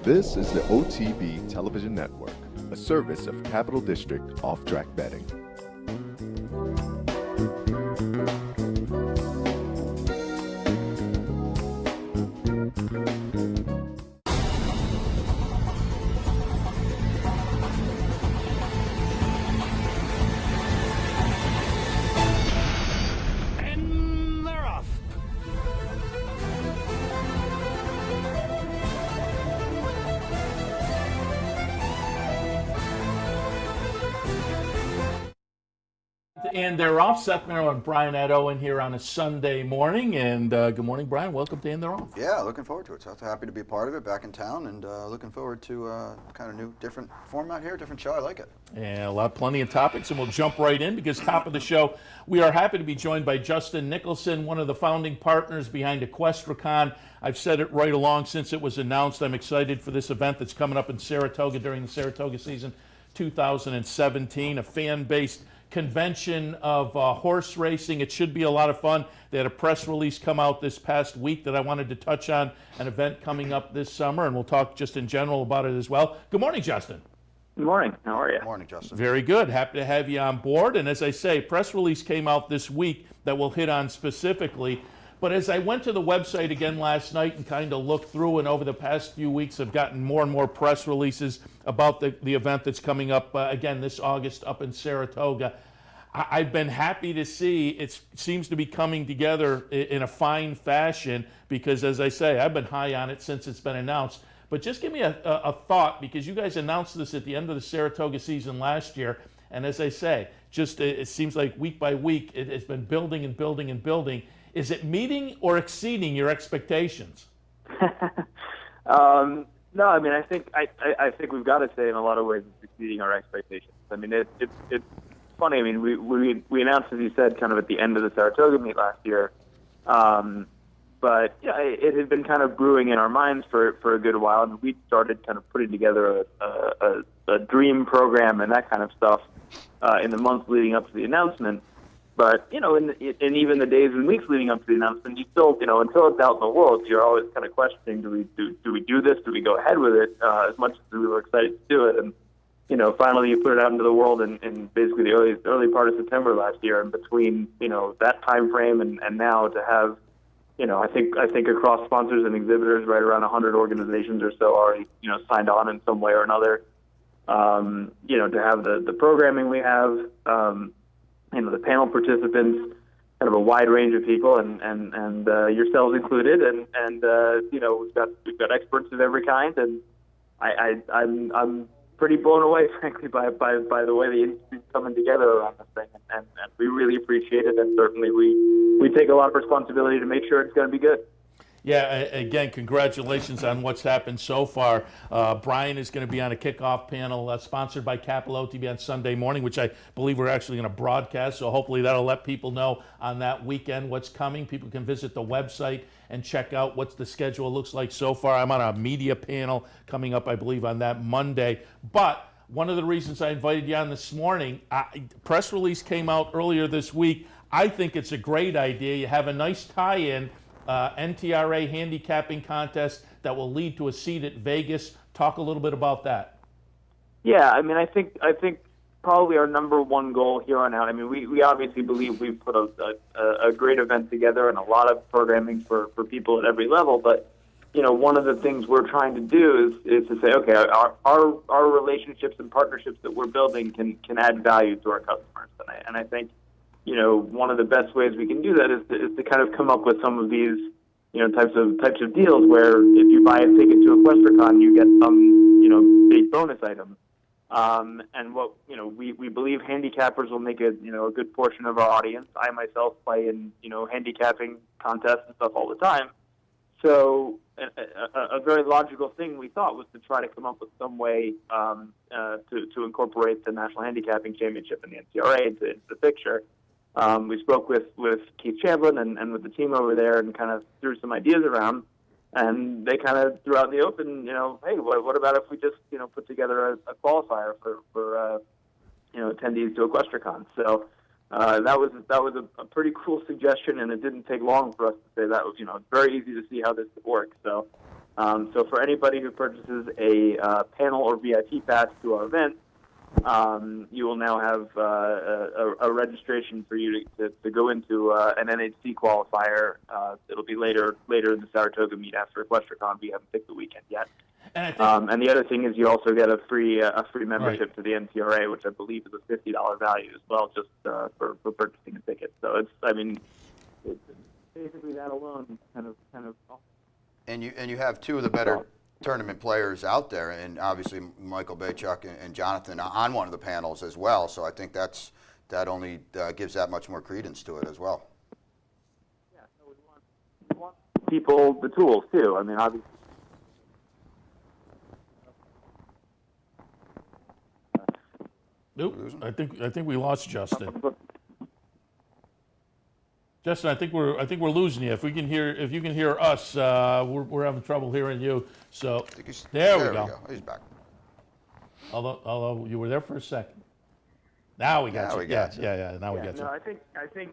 This is the OTB Television Network, a service of Capital District Off-Track Betting. And they're off. Seth Merrill and Brian Edo in here on a Sunday morning. And good morning, Brian. Welcome to And They're Off. Yeah, looking forward to it. So happy to be a part of it, back in town, and looking forward to kind of new, different format here, different show. I like it. And plenty of topics, and we'll jump right in because top of the show, we are happy to be joined by Justin Nicholson, one of the founding partners behind EquestriCon. I've said it right along since it was announced. I'm excited for this event that's coming up in Saratoga during the Saratoga season 2017, a fan-based convention of horse racing. It should be a lot of fun. They had a press release come out this past week that I wanted to touch on, an event coming up this summer, and we'll talk just in general about it as well. Good morning, Justin. Good morning. How are you? Good morning, Justin. Very good. Happy to have you on board. And as I say, press release came out this week that we'll hit on specifically. But as I went to the website again last night and kind of looked through, and over the past few weeks I've gotten more and more press releases about the event that's coming up again this August up in Saratoga. I've been happy to see it seems to be coming together in a fine fashion because, as I say, I've been high on it since it's been announced. But just give me a thought, because you guys announced this at the end of the Saratoga season last year. And as I say, just it seems like week by week it's been building and building and building. Is it meeting or exceeding your expectations? No, I mean, I think we've got to say in a lot of ways it's exceeding our expectations. I mean, it's funny. I mean, we announced, as you said, kind of at the end of the Saratoga meet last year. But yeah, it had been kind of brewing in our minds for a good while, and we started kind of putting together a dream program and that kind of stuff in the months leading up to the announcement. But, you know, in even the days and weeks leading up to the announcement, you still, you know, until it's out in the world, you're always kind of questioning, do we do this? Do we go ahead with it? As much as we were excited to do it. And, you know, finally you put it out into the world in basically the early part of September last year. And between, you know, that time frame and now to have, you know, I think across sponsors and exhibitors, right around 100 organizations or so already, you know, signed on in some way or another. You know, to have the programming we have, you know, the panel participants, kind of a wide range of people, and yourselves included, and you know, we've got experts of every kind, and I'm pretty blown away, frankly, by the way the industry's coming together around this thing, and we really appreciate it, and certainly we take a lot of responsibility to make sure it's going to be good. Yeah, again, congratulations on what's happened so far. Brian is going to be on a kickoff panel sponsored by Capital OTB on Sunday morning, which I believe we're actually going to broadcast. So hopefully that'll let people know on that weekend what's coming. People can visit the website and check out what the schedule looks like so far. I'm on a media panel coming up, I believe, on that Monday. But one of the reasons I invited you on this morning, press release came out earlier this week. I think it's a great idea. You have a nice tie-in. NTRA handicapping contest that will lead to a seat at Vegas. Talk a little bit about that. Yeah, I mean, I think probably our number one goal here on out. I mean, we obviously believe we've put a great event together and a lot of programming for people at every level. But you know, one of the things we're trying to do is to say, okay, our relationships and partnerships that we're building can add value to our customers, and I think, you know, one of the best ways we can do that is to kind of come up with some of these, you know, types of deals where if you buy a ticket to EquestriCon, you get some, you know, big bonus item. And what, you know, we believe handicappers will make a good portion of our audience. I myself play in, you know, handicapping contests and stuff all the time. So a very logical thing we thought was to try to come up with some way to incorporate the National Handicapping Championship and the NCRA into the picture. We spoke with Keith Chamblin and with the team over there and kind of threw some ideas around, and they kind of threw out in the open, you know, hey, what about if we just, you know, put together a qualifier for you know, attendees to EquestriCon. So that was a pretty cool suggestion, and it didn't take long for us to say that was, you know, very easy to see how this could work. So So for anybody who purchases a panel or VIP pass to our event, you will now have a registration for you to go into an NHC qualifier. It'll be later in the Saratoga meet after EquestriaCon. We haven't picked the weekend yet. And I think, And the other thing is you also get a free membership Right. to the NCRA, which I believe is a $50 value as well, just for purchasing a ticket. So it's basically that alone kind of. And you have two of the better tournament players out there, and obviously Michael Baychuk and Jonathan on one of the panels as well. So I think that only gives that much more credence to it as well. Yeah, so we want people the tools too. I mean, obviously. nope, I think we lost Justin. Justin, I think we're losing you. If you can hear us, we're having trouble hearing you. So I think there we go. He's back. Although you were there for a second. Now we got Now you. we got you. Yeah. Now we got you. No, I think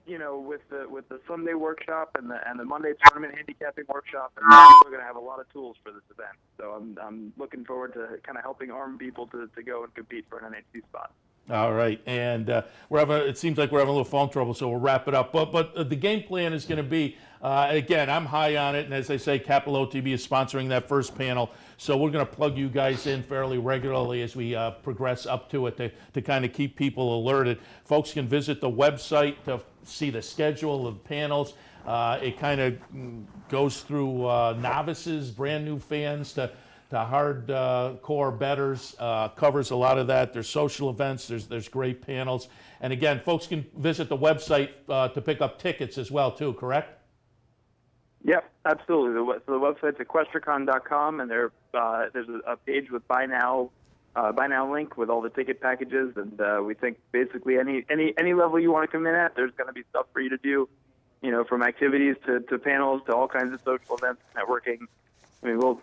with the Sunday workshop and the Monday tournament handicapping workshop, we're going to have a lot of tools for this event. So I'm looking forward to kind of helping arm people to go and compete for an NHC spot. All right, and it seems like we're having a little phone trouble, so we'll wrap it up. But the game plan is going to be, again, I'm high on it, and as I say, Capital OTB is sponsoring that first panel, so we're going to plug you guys in fairly regularly as we progress up to it to kind of keep people alerted. Folks can visit the website to see the schedule of panels. It kind of goes through novices, brand new fans, to hardcore bettors, covers a lot of that. There's social events, there's great panels. And again, folks can visit the website to pick up tickets as well, too, correct? Yep, absolutely. So the website's equestriacon.com, and there's a page with buy now link with all the ticket packages. And we think basically any level you want to come in at, there's going to be stuff for you to do, from activities to panels to all kinds of social events, networking. I mean,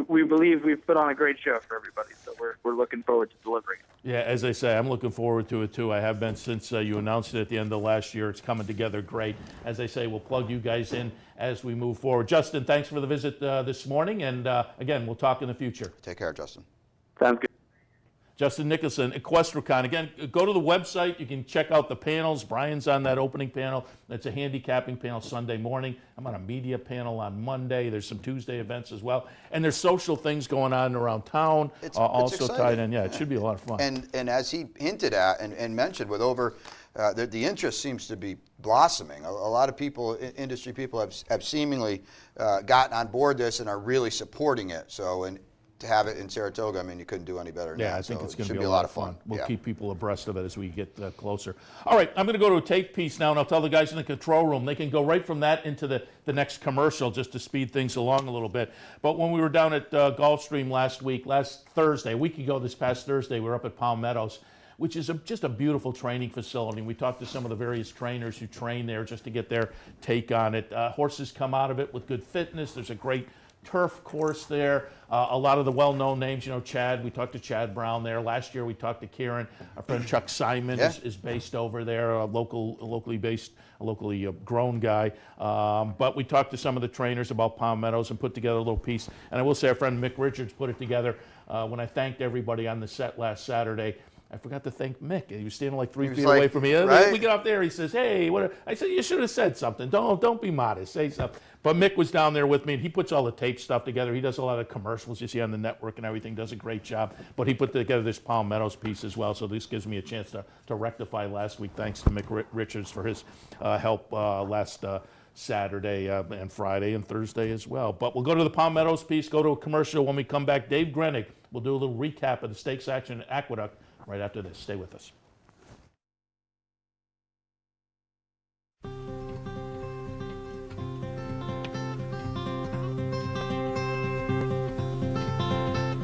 we believe we've put on a great show for everybody, so we're looking forward to delivering. Yeah, as I say, I'm looking forward to it too. I have been since you announced it at the end of last year. It's coming together great. As I say, we'll plug you guys in as we move forward. Justin, thanks for the visit this morning, and again, we'll talk in the future. Take care, Justin. Sounds good. Justin Nicholson, EquestriaCon. Again, go to the website. You can check out the panels. Brian's on that opening panel. That's a handicapping panel Sunday morning. I'm on a media panel on Monday. There's some Tuesday events as well. And there's social things going on around town, It's also exciting. tied in. Yeah, it should be a lot of fun. And as he hinted at and mentioned, with over the interest seems to be blossoming. A lot of people, industry people, have seemingly gotten on board this and are really supporting it. So and to have it in Saratoga, I mean, you couldn't do any better than Yeah, that. I think So it's going to should be a lot of fun. We'll Yeah. keep people abreast of it as we get closer. All right, I'm going to go to a tape piece now, and I'll tell the guys in the control room. They can go right from that into the next commercial just to speed things along a little bit. But when we were down at Gulfstream last Thursday, a week ago this past Thursday, we were up at Palm Meadows, which is just a beautiful training facility. We talked to some of the various trainers who train there just to get their take on it. Horses come out of it with good fitness. There's a great turf course there. A lot of the well-known names, Chad, we talked to Chad Brown there. Last year we talked to Kieran. Our friend Chuck Simon is based over there, a locally grown guy. But we talked to some of the trainers about Palm Meadows and put together a little piece. And I will say our friend Mick Richards put it together when I thanked everybody on the set last Saturday. I forgot to thank Mick. He was standing like 3 feet away from me. right? We get up there. He says, "Hey, what?" I said, "You should have said something. Don't be modest. Say something." But Mick was down there with me, and he puts all the tape stuff together. He does a lot of commercials you see on the network and everything. Does a great job. But he put together this Palm Meadows piece as well. So this gives me a chance to rectify last week. Thanks to Mick Richards for his help last Saturday and Friday and Thursday as well. But we'll go to the Palm Meadows piece. Go to a commercial. When we come back, Dave Grenig will do a little recap of the stakes action at Aqueduct. Right after this. Stay with us.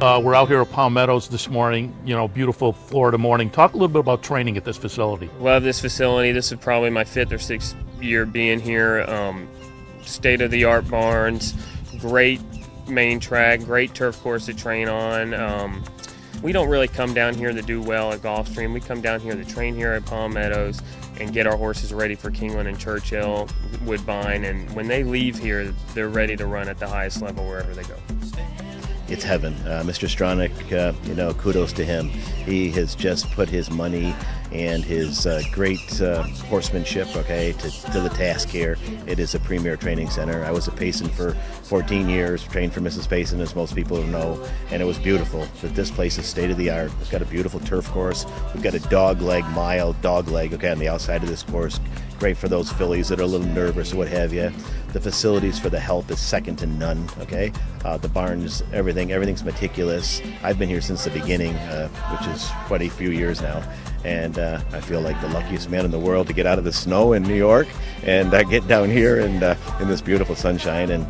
We're out here at Palm Meadows this morning, beautiful Florida morning. Talk a little bit about training at this facility. Love this facility. This is probably my 5th or 6th year being here. State-of-the-art barns, great main track, great turf course to train on. We don't really come down here to do well at Gulfstream. We come down here to train here at Palm Meadows and get our horses ready for Keeneland and Churchill, Woodbine, and when they leave here, they're ready to run at the highest level wherever they go. it's heaven. Mr. Stronach, kudos to him. He has just put his money and his great horsemanship, to the task here. It is a premier training center. I was a Payson for 14 years, trained for Mrs. Payson, as most people know, and it was beautiful. But this place is state of the art. It's got a beautiful turf course. We've got a mild dog leg, on the outside of this course. Great for those fillies that are a little nervous or what have you. The facilities for the help is second to none, The barns, everything's meticulous. I've been here since the beginning, which is quite a few years now. And I feel like the luckiest man in the world to get out of the snow in New York and get down here and in this beautiful sunshine. And,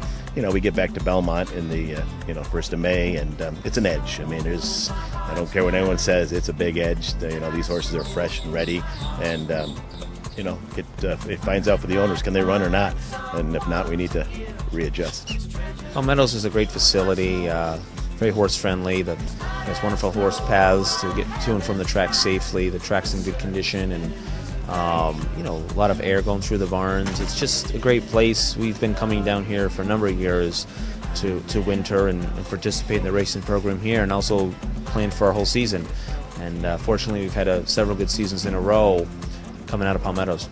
we get back to Belmont in the, 1st of May, and it's an edge. I don't care what anyone says, it's a big edge. These horses are fresh and ready. And, it finds out for the owners, can they run or not? And if not, we need to readjust. Palmetto's is a great facility, very horse friendly. There's wonderful horse paths to get to and from the track safely. The track's in good condition, and a lot of air going through the barns. It's just a great place. We've been coming down here for a number of years to winter and participate in the racing program here, and also plan for our whole season. And fortunately, we've had several good seasons in a row coming out of Palmetto's.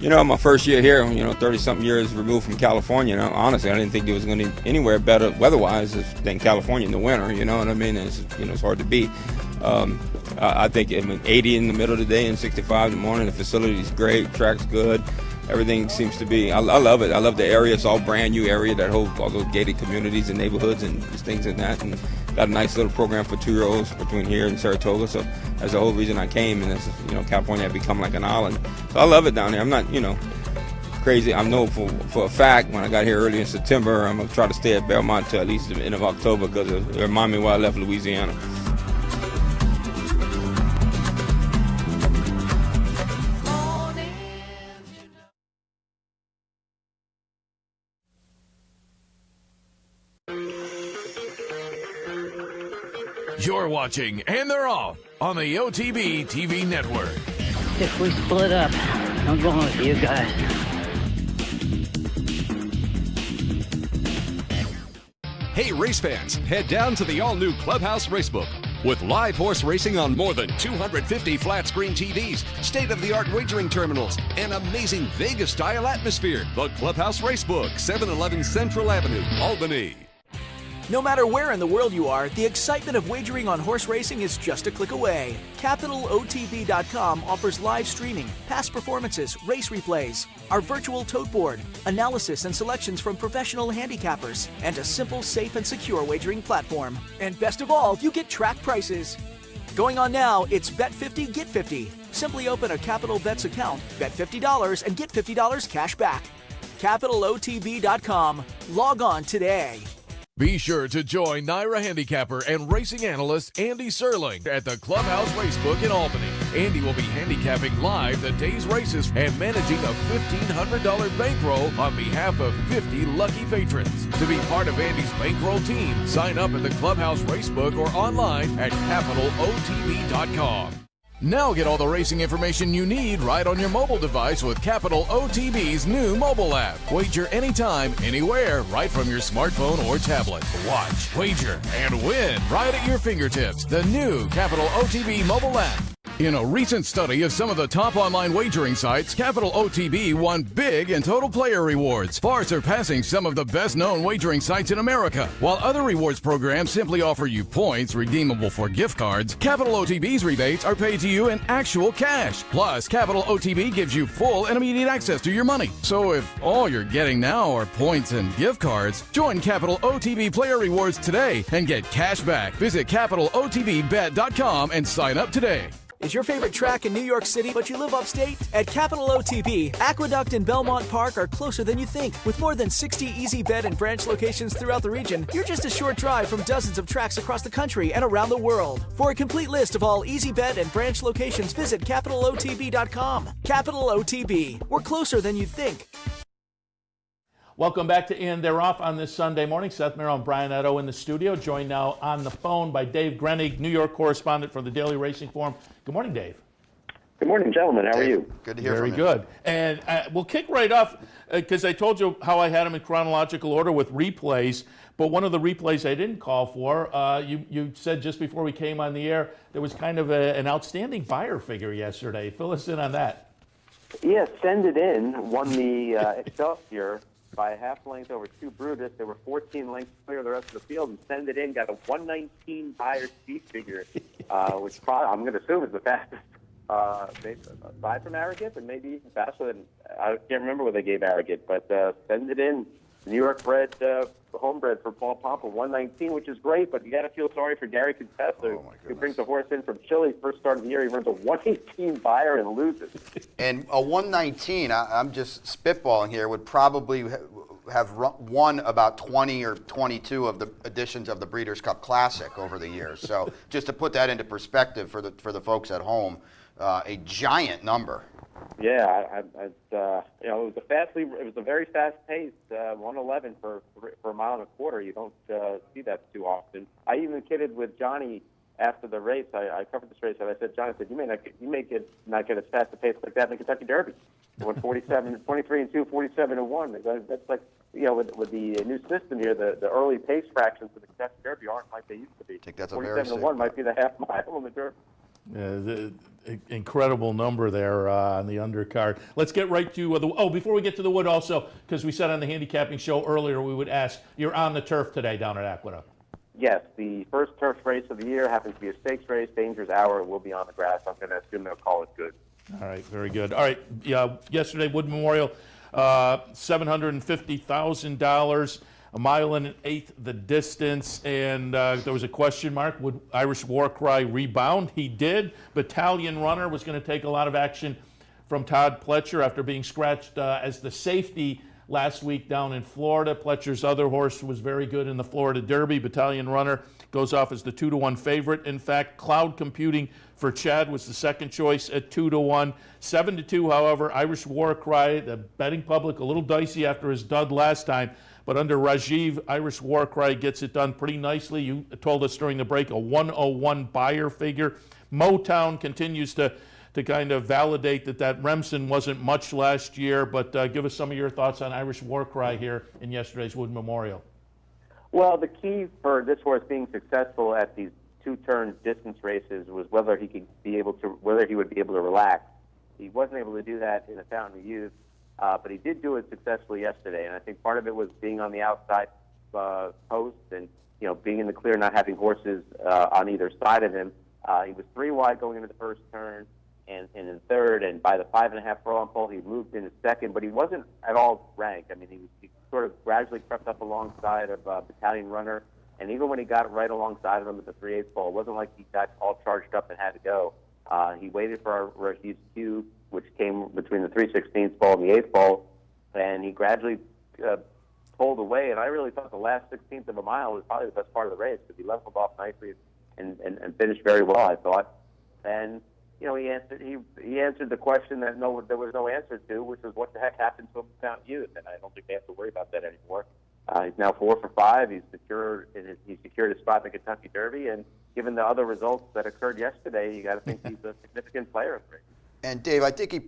My first year here, 30-something years removed from California, honestly, I didn't think there was going to be anywhere better weather-wise than California in the winter, you know what I mean? It's hard to beat. I think 80 in the middle of the day and 65 in the morning. The facility's great, track's good. Everything seems to be, I love it. I love the area. It's all brand new area, all those gated communities and neighborhoods and things like that. And got a nice little program for 2-year-olds between here and Saratoga. So that's the whole reason I came. And California had become like an island. So I love it down there. I'm not, crazy. I know for a fact when I got here early in September, I'm going to try to stay at Belmont till at least the end of October because it reminded me why I left Louisiana. You're watching And They're Off on the OTB TV network. If we split up, I'm going with you guys. Hey race fans, head down to the all-new Clubhouse Racebook. With live horse racing on more than 250 flat-screen TVs, state-of-the-art wagering terminals, and amazing Vegas-style atmosphere. The Clubhouse Racebook, 711 Central Avenue, Albany. No matter where in the world you are, the excitement of wagering on horse racing is just a click away. CapitalOTB.com offers live streaming, past performances, race replays, our virtual tote board, analysis and selections from professional handicappers, and a simple, safe, and secure wagering platform. And best of all, you get track prices. Going on now, it's Bet 50, Get 50. Simply open a Capital Bets account, bet $50, and get $50 cash back. CapitalOTB.com. Log on today. Be sure to join NYRA handicapper and racing analyst Andy Serling at the Clubhouse Racebook in Albany. Andy will be handicapping live the day's races and managing a $1,500 bankroll on behalf of 50 lucky patrons. To be part of Andy's bankroll team, sign up at the Clubhouse Racebook or online at CapitalOTB.com. Now get all the racing information you need right on your mobile device with Capital OTB's new mobile app. Wager anytime, anywhere, right from your smartphone or tablet. Watch, wager, and win right at your fingertips. The new Capital OTB mobile app. In a recent study of some of the top online wagering sites, Capital OTB won big in total player rewards, far surpassing some of the best-known wagering sites in America. While other rewards programs simply offer you points redeemable for gift cards, Capital OTB's rebates are paid to you in actual cash. Plus, Capital OTB gives you full and immediate access to your money. So if all you're getting now are points and gift cards, join Capital OTB Player Rewards today and get cash back. Visit CapitalOTBBet.com and sign up today. Is your favorite track in New York City, but you live upstate? At Capital OTB, Aqueduct and Belmont Park are closer than you think. With more than 60 easy bet and branch locations throughout the region, you're just a short drive from dozens of tracks across the country and around the world. For a complete list of all easy bet and branch locations, visit CapitalOTB.com. Capital OTB, we're closer than you think. Welcome back to And They're Off on this Sunday morning. Seth Merrill and Brian Edo in the studio, joined now on the phone by Dave Grenig, New York correspondent for the Daily Racing Form. Good morning, Dave. Good morning, gentlemen. How are you? Good to hear Very from you. good. And we'll kick right off, because I told you how I had them in chronological order with replays, but one of the replays I didn't call for, you said just before we came on the air, there was kind of an outstanding buyer figure yesterday. Fill us in on that. Yeah, Send It In won the Excelsior by a half length over 2 Brutus. They were 14 lengths clear of the rest of the field, and Send It In got a 119 buyer speed figure, which probably, I'm going to assume is the fastest. Maybe, aside from Arrogant, and maybe even faster than, I can't remember what they gave Arrogant, but Send It In, New York bred, homebred for Paul Pompa, 119, which is great, but you got to feel sorry for Gary Contessa, who brings the horse in from Chile, first start of the year. He runs a 118 buyer and loses. And a 119, I'm just spitballing here, would probably have won about 20 or 22 of the editions of the Breeders' Cup Classic over the years. So just to put that into perspective for the folks at home, a giant number. Yeah, it was a very fast pace, 111 for a mile and a quarter. You don't see that too often. I even kidded with Johnny after the race. I covered this race, and I said, Johnny, you may not get as fast a pace like that in the Kentucky Derby. It went 23-2, 47-1. That's like, with the new system here, the early pace fractions for the Kentucky Derby aren't like they used to be. I think that's a very 47-1 might be the half mile in the Derby. The incredible number there on the undercard. Let's get right to before we get to the Wood also, because we said on the handicapping show earlier we would ask, you're on the turf today down at Aqueduct. Yes, the first turf race of the year happens to be a stakes race. Danger's Hour will be on the grass. I'm going to assume they'll call it good. All right, very good. All right, yesterday Wood Memorial, $750,000. A mile and an eighth the distance, and there was a question mark. Would Irish War Cry rebound? He did. Battalion Runner was going to take a lot of action from Todd Pletcher after being scratched as the safety last week down in Florida. Pletcher's other horse was very good in the Florida Derby. Battalion Runner goes off as the 2-1 favorite. In fact, Cloud Computing for Chad was the second choice at 2-1. 7-2, however, Irish War Cry, the betting public a little dicey after his dud last time. But under Rajiv, Irish War Cry gets it done pretty nicely. You told us during the break a 101 buyer figure. Motown continues to kind of validate that Remsen wasn't much last year. But give us some of your thoughts on Irish War Cry here in yesterday's Wood Memorial. Well, the key for this horse being successful at these 2-turn distance races was whether he would be able to relax. He wasn't able to do that in the Fountain of Youth. But he did do it successfully yesterday, and I think part of it was being on the outside post and being in the clear, not having horses on either side of him. He was 3 wide going into the first turn and in third, and by the 5.5 furlong pole, he moved into second, but he wasn't at all ranked. I mean, he sort of gradually crept up alongside of Battalion Runner, and even when he got right alongside of him at the 3/8 pole, it wasn't like he got all charged up and had to go. He waited for our Rashid's cue, which came between the 3/16 pole and the 8th pole, and he gradually pulled away. And I really thought the last 16th of a mile was probably the best part of the race because he leveled off nicely and finished very well, I thought. And he answered the question that there was no answer to, which was what the heck happened to him in Fountain Youth, and I don't think they have to worry about that anymore. He's now 4 for 5. He's secured his spot in the Kentucky Derby, and given the other results that occurred yesterday, you got to think he's a significant player in the race. And Dave, I think he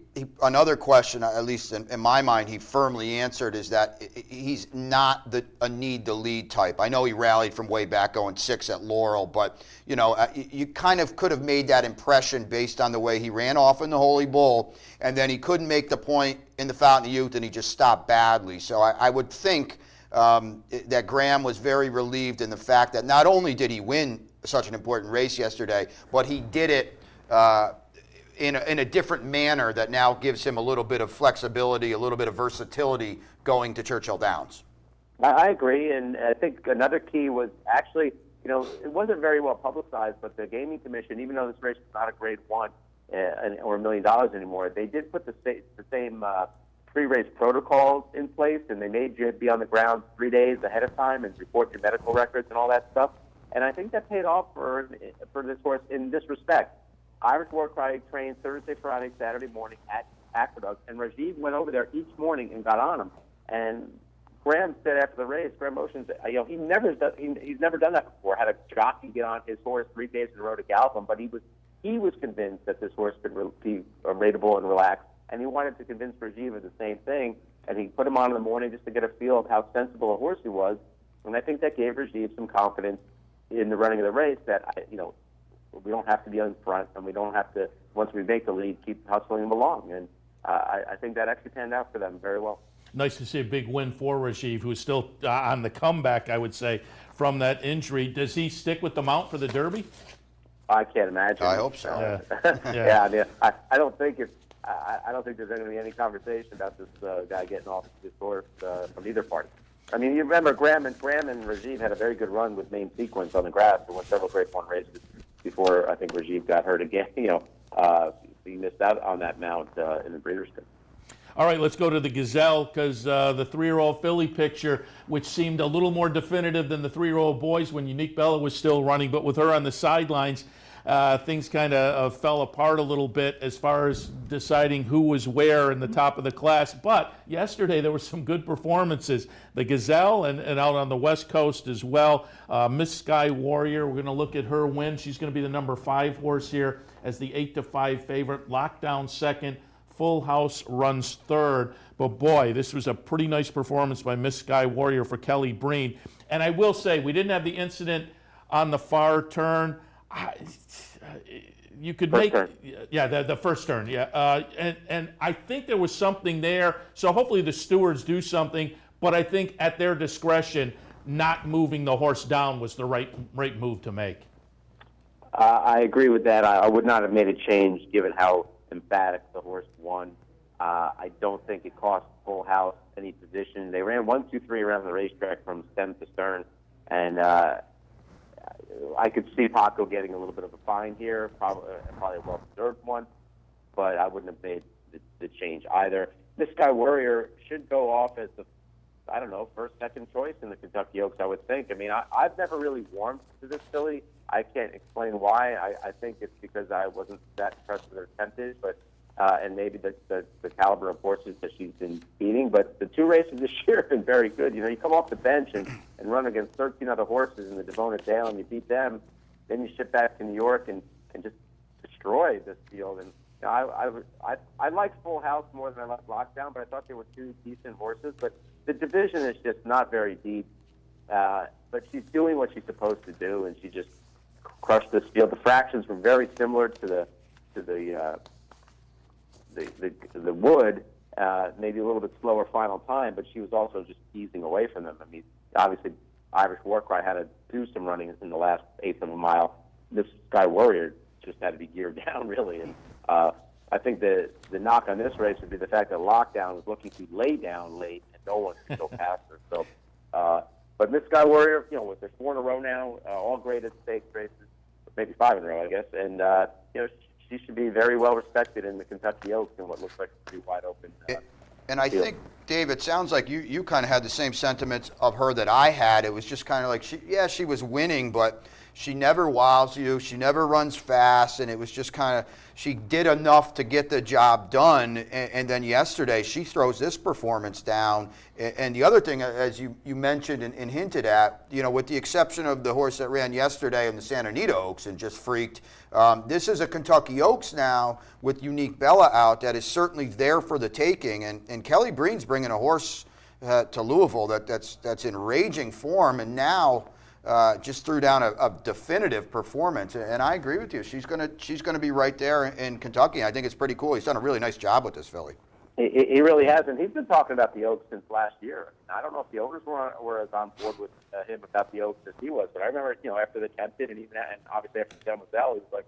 another question, at least in my mind, he firmly answered, is that he's not a need to lead type. I know he rallied from way back going 6 at Laurel, but you kind of could have made that impression based on the way he ran off in the Holy Bull, and then he couldn't make the point in the Fountain of Youth, and he just stopped badly. So I would think that Graham was very relieved in the fact that not only did he win such an important race yesterday, but he did it in a different manner that now gives him a little bit of flexibility, a little bit of versatility going to Churchill Downs. I agree, and I think another key was actually, it wasn't very well publicized, but the Gaming Commission, even though this race is not a Grade 1 or $1 million anymore, they did put the same pre-race protocols in place, and they made you be on the ground 3 days ahead of time and report your medical records and all that stuff. And I think that paid off for this horse in this respect. Irish War Cry trained Thursday, Friday, Saturday morning at Aqueduct, and Rajiv went over there each morning and got on him. And Graham said after the race, Graham Motion said, he's never done that before. Had a jockey get on his horse 3 days in a row to gallop him, but he was he was convinced that this horse could be rateable and relaxed, and he wanted to convince Rajiv of the same thing. And he put him on in the morning just to get a feel of how sensible a horse he was. And I think that gave Rajiv some confidence in the running of the race that, we don't have to be in front, and we don't have to, once we make the lead, keep hustling them along. And I think that actually panned out for them very well. Nice to see a big win for Rajiv, who's still on the comeback, I would say, from that injury. Does he stick with the mount for the Derby? I can't imagine. I hope so. Yeah, I mean, I don't think it's. I don't think there's going to be any conversation about this guy getting off this horse from either party. I mean, you remember Graham and Rajiv had a very good run with Main Sequence on the grass and won several Grade 1 races before I think Rajiv got hurt again. He missed out on that mount in the Breeders' Cup. All right, let's go to the Gazelle, because the 3-year-old filly picture, which seemed a little more definitive than the 3-year-old boys when Unique Bella was still running, but with her on the sidelines, things kind of fell apart a little bit as far as deciding who was where in the top of the class. But yesterday there were some good performances. The Gazelle and out on the West Coast as well. Miss Sky Warrior, we're going to look at her win. She's going to be the number 5 horse here as the 8-5 favorite. Lockdown second. Full House runs third. But boy, this was a pretty nice performance by Miss Sky Warrior for Kelly Breen. And I will say, we didn't have the incident on the far turn. You could first make, turn. yeah, the first turn, yeah. And I think there was something there. So hopefully the stewards do something. But I think at their discretion, not moving the horse down was the right move to make. I agree with that. I would not have made a change given how emphatic the horse won. I don't think it cost Full House any position. They ran 1, 2, 3 around the racetrack from stem to stern, and I could see Paco getting a little bit of a fine here, probably a well-deserved one, but I wouldn't have made the change either. This Sky Warrior should go off as the, first, second choice in the Kentucky Oaks, I would think. I mean, I've never really warmed to this filly. I can't explain why. I think it's because I wasn't that impressed with her temptage, but and maybe the caliber of horses that she's been beating. But the 2 races this year have been very good. You come off the bench and run against 13 other horses in the Devona Dale, and you beat them. Then you ship back to New York and just destroy this field. And I like Full House more than I like Lockdown, but I thought they were 2 decent horses. But the division is just not very deep. But she's doing what she's supposed to do, and she just crushed this field. The fractions were very similar to the Wood, maybe a little bit slower final time, but she was also just easing away from them. I mean, obviously, Irish Warcry had to do some running in the last 1/8 of a mile. This Sky Warrior just had to be geared down, really. And I think the knock on this race would be the fact that Lockdown was looking to lay down late, and no one could go past her. So, but Miss Sky Warrior, with their 4 in a row now, all graded stakes races, maybe 5 in a row, I guess, and she should be very well respected in the Kentucky Oaks in what looks like a pretty wide open. And I think, Dave, it sounds like you kind of had the same sentiments of her that I had. It was just kind of like, she was winning, but she never wows you. She never runs fast, and it was just kind of, she did enough to get the job done. And then yesterday, she throws this performance down. And the other thing, as you mentioned and hinted at, with the exception of the horse that ran yesterday in the Santa Anita Oaks and just freaked, this is a Kentucky Oaks now with Unique Bella out that is certainly there for the taking. And Kelly Breen's bringing a horse to Louisville that's in raging form, and now just threw down a definitive performance. And I agree with you. She's gonna be right there in Kentucky. I think it's pretty cool. He's done a really nice job with this filly. He really has, and he's been talking about the Oaks since last year. I don't know if the owners were as on board with him about the Oaks as he was, but I remember, after the Tempted and obviously after Del Mazzell, he was like,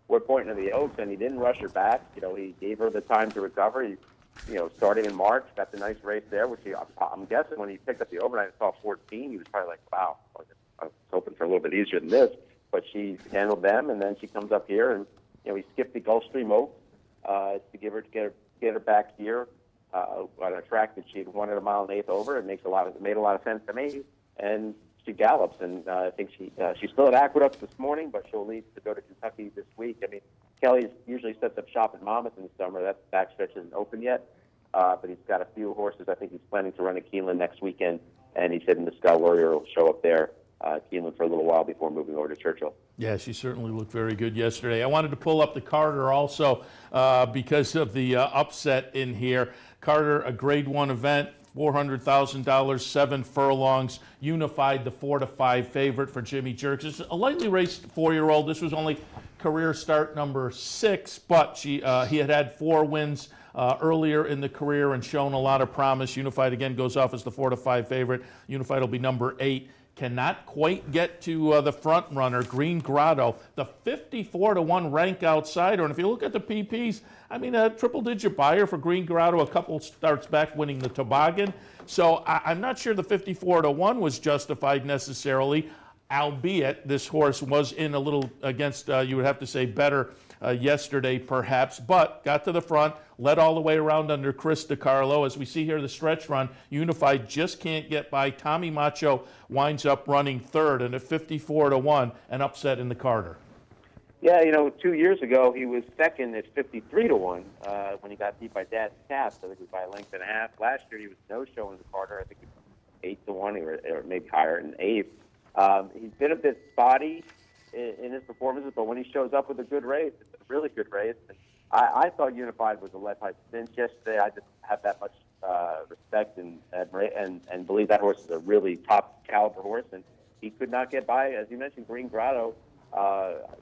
we're pointing to the Oaks, and he didn't rush her back. He gave her the time to recover. He, starting in March, got the nice race there, which I'm guessing when he picked up the overnight and saw 14, he was probably like, wow, I was hoping for a little bit easier than this. But she handled them, and then she comes up here, and he skipped the Gulfstream Oaks to get her back here on a track that she had won at 1 1/8 over. It made a lot of sense to me, and she gallops. And I think she's still at Aqueduct this morning, but she'll leave to go to Kentucky this week. I mean, Kelly usually sets up shop at Monmouth in the summer. That backstretch isn't open yet, but he's got a few horses. I think he's planning to run at Keeneland next weekend, and he said the Sky Warrior will show up there Keeneland for a little while before moving over to Churchill. Yeah, she certainly looked very good yesterday. I wanted to pull up the Carter also because of the upset in here. Carter, a Grade 1 event, $400,000, 7 furlongs, Unified, the 4-5 favorite for Jimmy Jerks. It's a lightly raced 4-year-old. This was only career start number 6, but he had 4 wins earlier in the career and shown a lot of promise. Unified again goes off as the 4-5 favorite. Unified will be number 8. Cannot quite get to the front runner, Green Grotto, the 54-1 rank outsider. And if you look at the PPs, I mean, a triple-digit buyer for Green Grotto, a couple starts back winning the Toboggan. So I'm not sure the 54-1 was justified necessarily, albeit this horse was in a little against, you would have to say, better yesterday perhaps, but got to the front, led all the way around under Chris DiCarlo. As we see here, the stretch run, Unified just can't get by. Tommy Macho winds up running third, and at 54-1, an upset in the Carter. Yeah, 2 years ago he was second at 53-1 when he got beat by Dad's Cats. I think it was by a length and a half. Last year he was no-show in the Carter. I think it was 8-1 or maybe higher in 8th. He's been a bit spotty in his performances, but when he shows up with a good race, it's a really good race. And I thought Unified was a lead pipe cinch yesterday. I just have that much respect and believe that horse is a really top caliber horse, and he could not get by, as you mentioned, Green Grotto.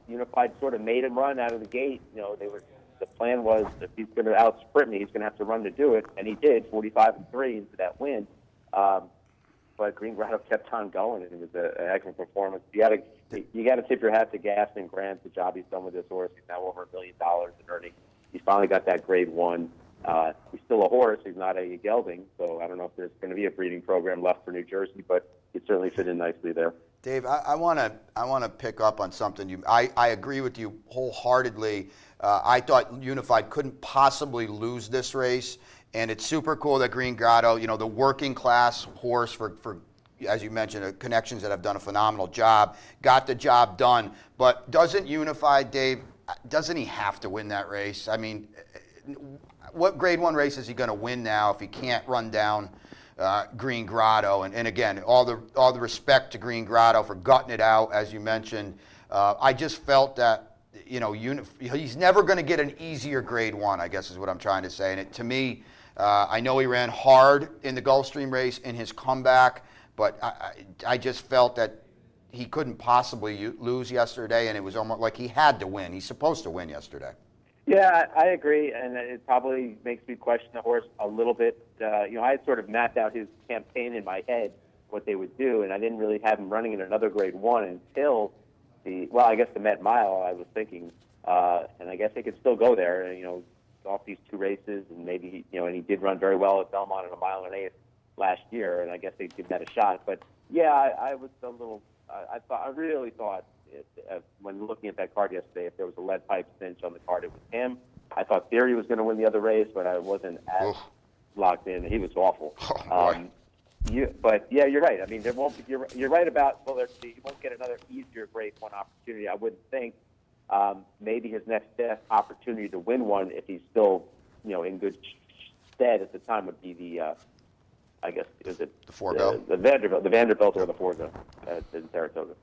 Unified sort of made him run out of the gate. The plan was if he's going to out sprint me, he's going to have to run to do it, and he did, 45-3 into that win. But Green Grotto kept on going, and it was an excellent performance. You got to tip your hat to Gaston Grant, the job he's done with this horse. He's now over $1 million in earnings. He's finally got that Grade 1. He's still a horse. He's not a gelding, so I don't know if there's going to be a breeding program left for New Jersey, but it certainly fit in nicely there. Dave, I want to pick up on something. I agree with you wholeheartedly. I thought Unified couldn't possibly lose this race. And it's super cool that Green Grotto, the working class horse for as you mentioned, Connections that have done a phenomenal job, got the job done. But doesn't Unified, Dave, doesn't he have to win that race? I mean, what Grade 1 race is he going to win now if he can't run down Green Grotto? And again, all the respect to Green Grotto for gutting it out, as you mentioned. I just felt that, he's never going to get an easier Grade 1, I guess is what I'm trying to say. And to me, I know he ran hard in the Gulfstream race in his comeback, but I just felt that he couldn't possibly lose yesterday, and it was almost like he had to win. He's supposed to win yesterday. Yeah, I agree, and it probably makes me question the horse a little bit. I had sort of mapped out his campaign in my head, what they would do, and I didn't really have him running in another Grade 1 until the Met Mile, I was thinking, and I guess they could still go there, off these 2 races, and maybe and he did run very well at Belmont in a 1 1/8 last year, and I guess they'd give that a shot. But yeah, I was a little. I really thought when looking at that card yesterday, if there was a lead pipe cinch on the card, it was him. I thought Theory was going to win the other race, but I wasn't as locked in. He was awful. But yeah, you're right. I mean, there won't be, you're right about he won't get another easier Grade 1 opportunity. I wouldn't think. Maybe his next best opportunity to win one, if he's still, in good stead at the time, would be the, I guess, is it the Forgo? The Vanderbilt or the Forgo in Saratoga.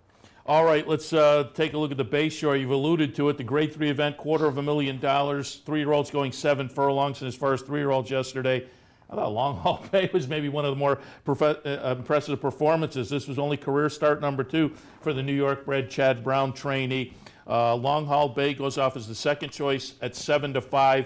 All right, let's take a look at the Bayshore. You've alluded to it, the Grade 3 event, $250,000. 3-year-olds going 7 furlongs in his first 3-year-olds yesterday. I thought Long Haul Bay was maybe one of the more impressive performances. This was only career start number 2 for the New York-bred Chad Brown trainee. Long Haul Bay goes off as the second choice at 7-5.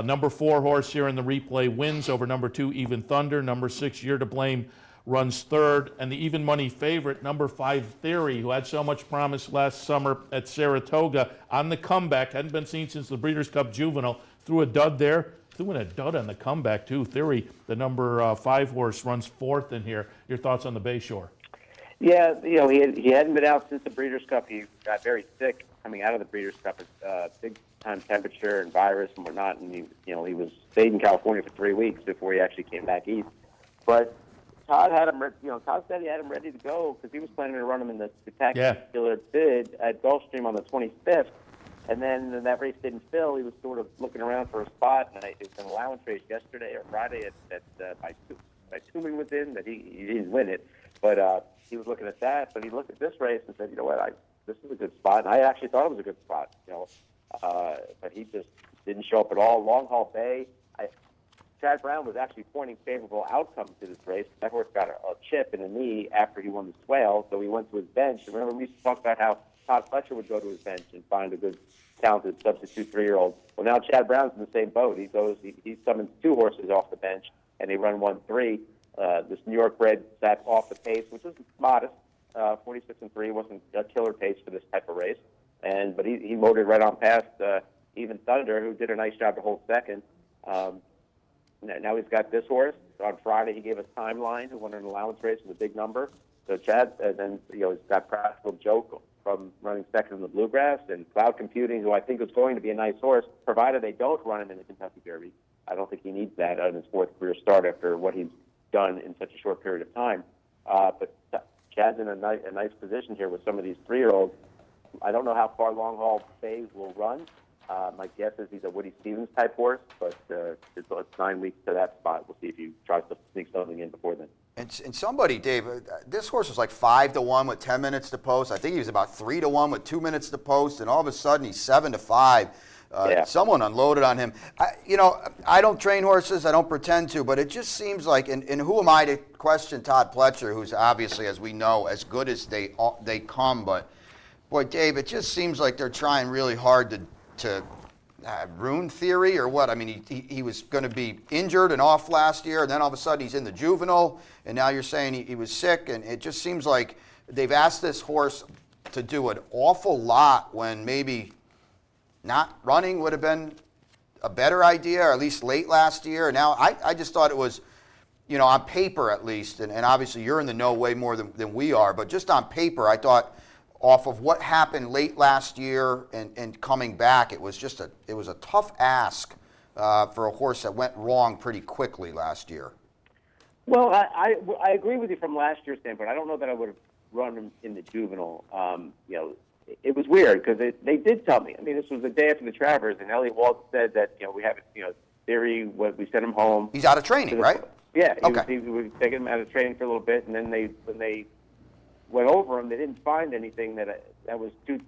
Number 4 horse here in the replay wins over number 2 Even Thunder. Number 6 Year to Blame runs third, and the even money favorite, number 5 Theory, who had so much promise last summer at Saratoga, on the comeback, hadn't been seen since the Breeders' Cup Juvenile, threw a dud there. Threw in a dud on the comeback too. Theory, the number 5 horse, runs 4th in here. Your thoughts on the Bayshore? Yeah, he hadn't been out since the Breeders' Cup. He got very sick coming out of the Breeders' Cup. Big time temperature and virus and whatnot, and he was stayed in California for 3 weeks before he actually came back east. But Todd had him, Todd said he had him ready to go because he was planning to run him in the spectacular bid at Gulfstream on the 25th. And then when that race didn't fill, he was sort of looking around for a spot. And it was an allowance race yesterday or Friday by Tooming was in, but he didn't win it. But he was looking at that, but he looked at this race and said, you know what, this is a good spot. And I actually thought it was a good spot, but he just didn't show up at all. Long Haul Bay, Chad Brown was actually pointing favorable outcomes to this race. That horse got a chip in the knee after he won the Swale, so he went to his bench. And remember, we used to talk about how Todd Pletcher would go to his bench and find a good, talented substitute 3-year-old. Well, now Chad Brown's in the same boat. He summons 2 horses off the bench, and they run 1-3. This New York bred sat off the pace, which was modest. 46-3 wasn't a killer pace for this type of race, but he motored right on past Even Thunder, who did a nice job to hold second. Now he's got this horse. On Friday, he gave us Timeline, who won an allowance race with a big number. So Chad, and then he's got Practical Joke from running second in the Bluegrass, and Cloud Computing, who I think is going to be a nice horse, provided they don't run him in the Kentucky Derby. I don't think he needs that on his 4th career start after what he's done in such a short period of time. But Chad's in a nice position here with some of these 3-year-olds. I don't know how far Long Haul Bay will run. My guess is he's a Woody Stevens type horse, but it's 9 weeks to that spot. We'll see if he tries to sneak something in before then. And somebody, Dave, this horse was like 5-1 with 10 minutes to post. I think he was about 3-1 with 2 minutes to post, and all of a sudden he's 7-5. Someone unloaded on him. I don't train horses. I don't pretend to, but it just seems like, and who am I to question Todd Pletcher, who's obviously, as we know, as good as they come. But, boy, Dave, it just seems like they're trying really hard to ruin theory or what? I mean, he was going to be injured and off last year, and then all of a sudden he's in the juvenile, and now you're saying he was sick, and it just seems like they've asked this horse to do an awful lot when maybe not running would have been a better idea, or at least late last year. Now, I just thought it was, on paper at least, and obviously you're in the know way more than we are, but just on paper, I thought off of what happened late last year and coming back, it was a tough ask for a horse that went wrong pretty quickly last year. Well, I agree with you from last year's standpoint. I don't know that I would have run him in the juvenile. It was weird because they did tell me. I mean, this was the day after the Travers, and Elliot Walt said that we have theory. We sent him home. He's out of training, right? Yeah. Okay. We were taking him out of training for a little bit, and then when they went over him, they didn't find anything that was too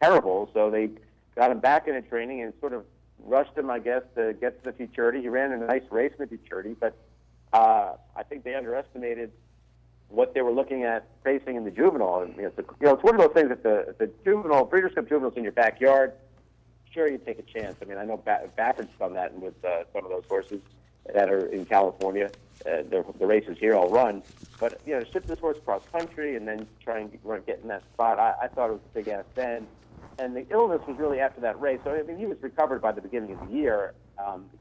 terrible. So they got him back into training and sort of rushed him, I guess, to get to the Futurity. He ran a nice race in the Futurity, but I think they underestimated what they were looking at facing in the juvenile. And, it's one of those things that the juvenile, Breeders' Cup juvenile's in your backyard. Sure, you take a chance. I mean, I know Baffert's done that with some of those horses that are in California. The races here all run. But, to ship this horse across country and then try and get in that spot, I thought it was a big ass then. And the illness was really after that race. So, I mean, he was recovered by the beginning of the year.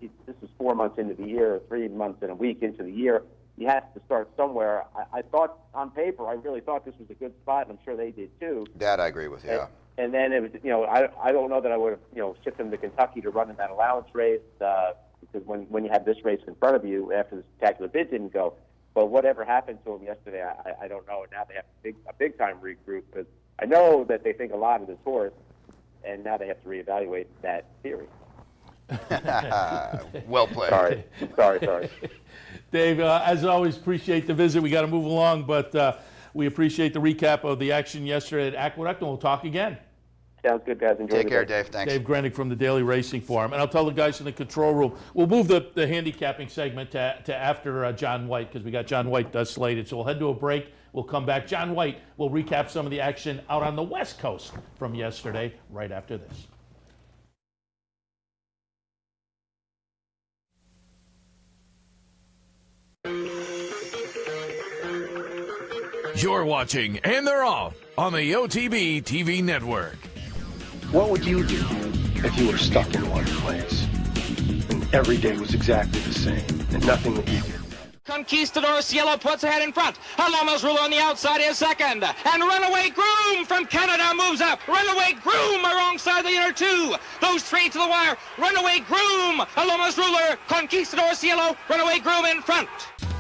This was 4 months into the year, 3 months and a week into the year. You have to start somewhere. I thought, on paper, I really thought this was a good spot, and I'm sure they did too. That I agree with, yeah. And then it was, I don't know that I would have, shipped him to Kentucky to run in that allowance race because when you have this race in front of you after the spectacular bid didn't go. But whatever happened to him yesterday, I don't know. And now they have a big time regroup because I know that they think a lot of this horse, and now they have to reevaluate that theory. Well played. Sorry. Dave, as always, appreciate the visit. We got to move along, but we appreciate the recap of the action yesterday at Aqueduct, and we'll talk again. Sounds good, guys. Enjoy. Take care, Dave. Thanks. Dave Grenick from the Daily Racing Forum. And I'll tell the guys in the control room, we'll move the handicapping segment to after John White, because we got John White slated. So we'll head to a break. We'll come back. John White will recap some of the action out on the West Coast from yesterday right after this. You're watching And They're Off on the OTB TV network. What would you do if you were stuck in one place and every day was exactly the same and nothing that you could? Conquistador Cielo puts ahead in front. Alomas Ruler on the outside is second. And Runaway Groom from Canada moves up. Runaway Groom alongside the inner two. Those three to the wire. Runaway Groom, Alomas Ruler, Conquistador Cielo, Runaway Groom in front.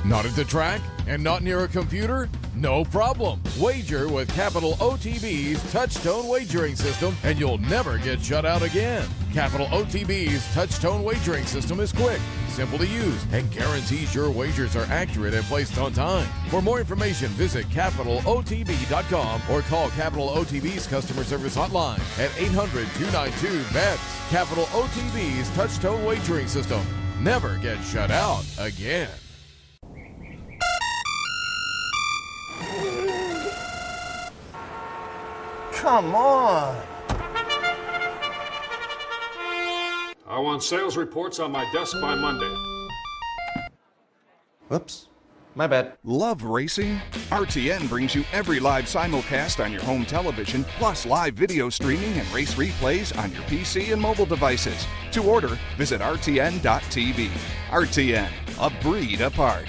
Not at the track and not near a computer? No problem. Wager with Capital OTB's Touchtone Wagering System and you'll never get shut out again. Capital OTB's Touchtone Wagering System is quick, simple to use, and guarantees your wagers are accurate and placed on time. For more information, visit CapitalOTB.com or call Capital OTB's customer service hotline at 800-292-BETS. Capital OTB's touch-tone wagering system. Never get shut out again. Come on. I want sales reports on my desk by Monday. Whoops. My bad. Love racing? RTN brings you every live simulcast on your home television, plus live video streaming and race replays on your PC and mobile devices. To order, visit rtn.tv. RTN, a breed apart.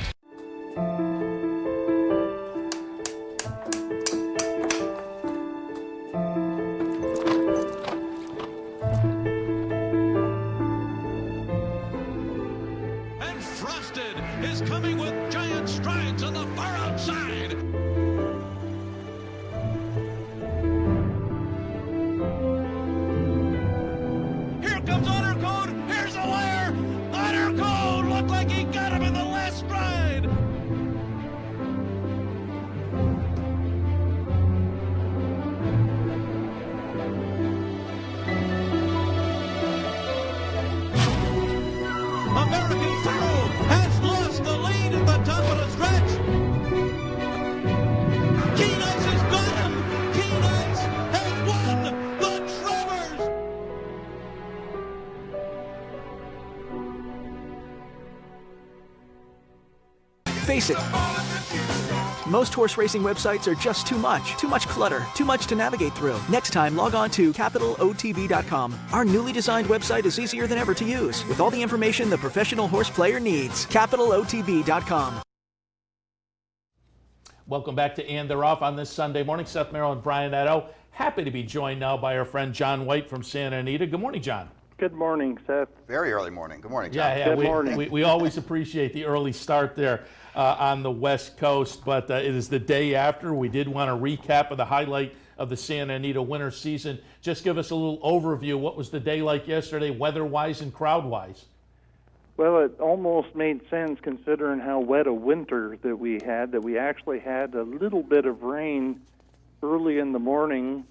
Face it, most horse racing websites are just too much clutter, too much to navigate through. Next time, log on to CapitalOTB.com. Our newly designed website is easier than ever to use, with all the information the professional horse player needs. CapitalOTB.com. Welcome back to And They're Off on this Sunday morning. Seth Merrill and Brian Edo. Happy to be joined now by our friend John White from Santa Anita. Good morning, John. Good morning, Seth. Very early morning. Good morning, John. Yeah, Good morning. We always appreciate the early start there on the West Coast, but it is the day after. We did want a recap of the highlight of the Santa Anita winter season. Just give us a little overview. What was the day like yesterday, weather-wise and crowd-wise? Well, it almost made sense considering how wet a winter that we had, that we actually had a little bit of rain early in the morning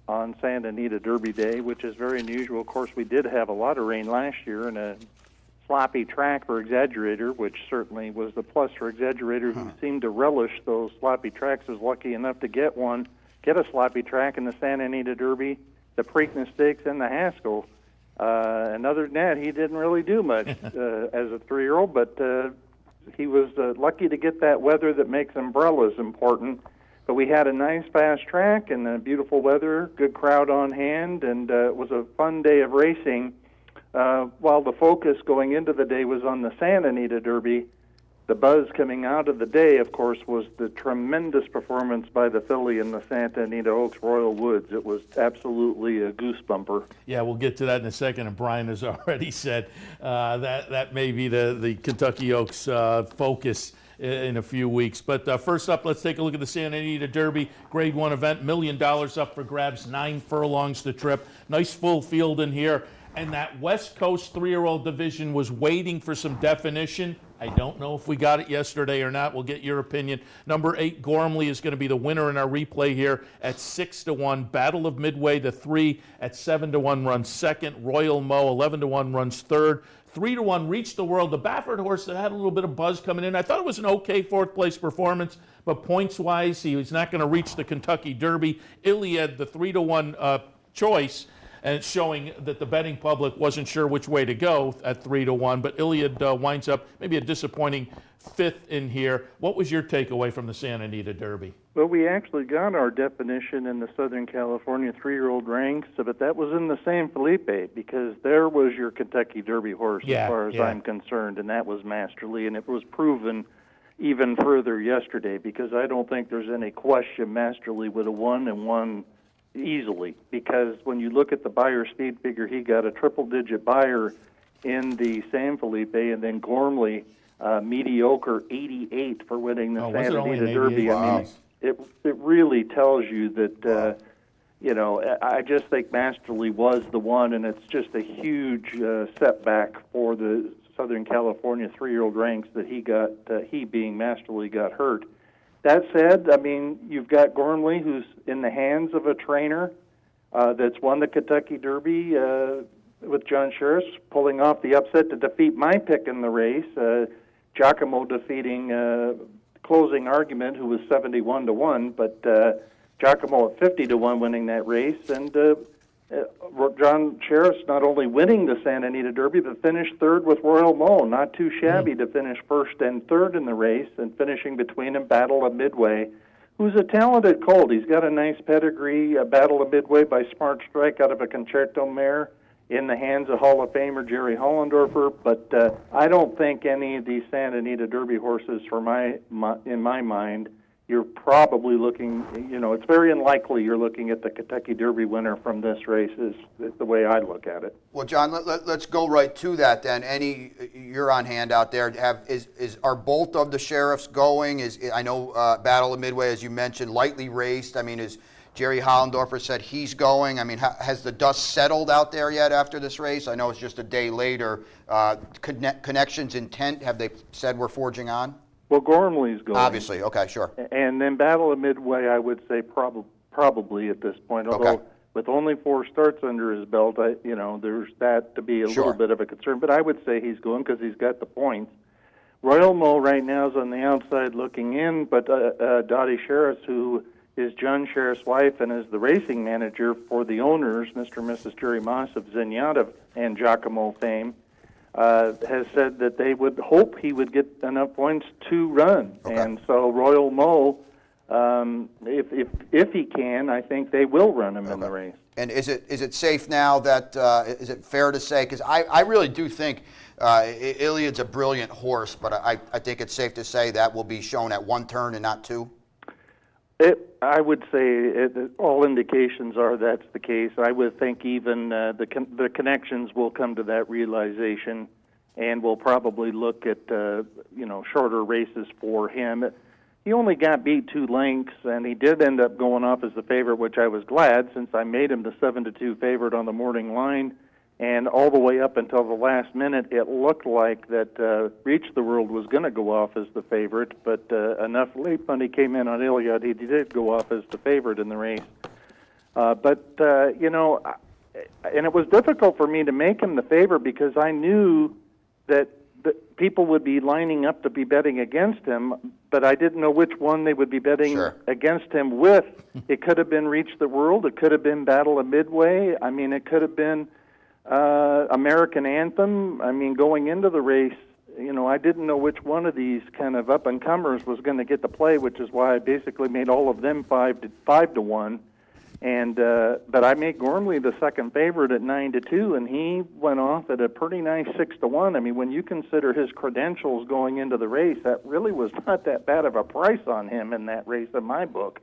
on Santa Anita Derby Day, which is very unusual. Of course, we did have a lot of rain last year and a sloppy track for Exaggerator, which certainly was the plus for Exaggerator, who seemed to relish those sloppy tracks, was lucky enough to get a sloppy track in the Santa Anita Derby, the Preakness Stakes, and the Haskell. And other than that, he didn't really do much as a 3-year-old, but he was lucky to get that weather that makes umbrellas important. But we had a nice fast track and beautiful weather, good crowd on hand, and it was a fun day of racing. While the focus going into the day was on the Santa Anita Derby, the buzz coming out of the day, of course, was the tremendous performance by the filly in the Santa Anita Oaks Royal Woods. It was absolutely a goosebumper. Yeah, we'll get to that in a second, and Brian has already said that may be the Kentucky Oaks focus in a few weeks. But first up, let's take a look at the Santa Anita Derby, Grade 1 event, $1 million up for grabs, 9 furlongs to trip. Nice full field in here. And that West Coast 3-year-old division was waiting for some definition. I don't know if we got it yesterday or not. We'll get your opinion. Number 8, Gormley, is going to be the winner in our replay here at 6-1. Battle of Midway, the 3 at 7-1 runs second. Royal Mo, 11-1 runs third. 3-1 Reach the World, the Baffert horse that had a little bit of buzz coming in. I thought it was an okay fourth-place performance, but points-wise, he was not going to reach the Kentucky Derby. Iliad, the 3-1 choice, and it's showing that the betting public wasn't sure which way to go at 3-1, but Iliad winds up maybe a disappointing 5th in here. What was your takeaway from the Santa Anita Derby? Well, we actually got our definition in the Southern California 3-year-old ranks, but that was in the San Felipe, because there was your Kentucky Derby horse as far as I'm concerned, and that was Masterly, and it was proven even further yesterday, because I don't think there's any question Masterly would have won and won easily, because when you look at the Beyer speed figure, he got a triple-digit Beyer in the San Felipe, and then Gormley, mediocre 88 for winning the Santa Anita Derby. Wow. I mean, it really tells you that, I just think Masterly was the one, and it's just a huge setback for the Southern California 3-year-old ranks that he being Masterly got hurt. That said, I mean, you've got Gormley, who's in the hands of a trainer that's won the Kentucky Derby with John Sheriffs, pulling off the upset to defeat my pick in the race. Giacomo defeating Closing Argument, who was 71-1, but Giacomo at 50-1 winning that race, and John Sheriffs not only winning the Santa Anita Derby, but finished third with Royal Mo. Not too shabby to finish first and third in the race, and finishing between them, Battle of Midway, who's a talented colt. He's got a nice pedigree. Battle of Midway by Smart Strike out of a Concerto mare in the hands of Hall of Famer Jerry Hollendorfer, but I don't think any of these Santa Anita Derby horses, in my mind, you're probably looking, it's very unlikely you're looking at the Kentucky Derby winner from this race, is the way I look at it. Well, John, let's go right to that then. You're on hand out there. Are both of the Sheriffs going? I know Battle of Midway, as you mentioned, lightly raced. I mean, is Jerry Hollendorfer said he's going? I mean, has the dust settled out there yet after this race? I know it's just a day later. Connections Intent, have they said we're forging on? Well, Gormley's going. Obviously, okay, sure. And then Battle of Midway, I would say probably at this point, although with only 4 starts under his belt, there's that to be a little bit of a concern. But I would say he's going because he's got the points. Royal Mo right now is on the outside looking in, but Dottie Sheriffs, who is John Sheriff's wife and is the racing manager for the owners, Mr. and Mrs. Jerry Moss of Zenyatta and Giacomo fame, has said that they would hope he would get enough points to run. And so Royal Mo, if he can, I think they will run him in the race. And is it safe now that, is it fair to say, because I really do think Iliad's a brilliant horse, but I think it's safe to say that will be shown at 1 turn and not 2? I would say all indications are that's the case. I would think even the connections will come to that realization, and will probably look at shorter races for him. He only got beat 2 lengths, and he did end up going off as the favorite, which I was glad, since I made him the 7-2 favorite on the morning line. And all the way up until the last minute, it looked like that Reach the World was going to go off as the favorite, but enough late money came in on Iliad, he did go off as the favorite in the race. And it was difficult for me to make him the favorite because I knew that people would be lining up to be betting against him, but I didn't know which one they would be betting against him with. It could have been Reach the World, it could have been Battle of Midway, I mean, it could have been American Anthem. I mean, going into the race, I didn't know which one of these kind of up-and-comers was going to get the play, which is why I basically made all of them 5-1. And but I made Gormley the second favorite at 9-2, and he went off at a pretty nice 6-1. I mean, when you consider his credentials going into the race, that really was not that bad of a price on him in that race in my book.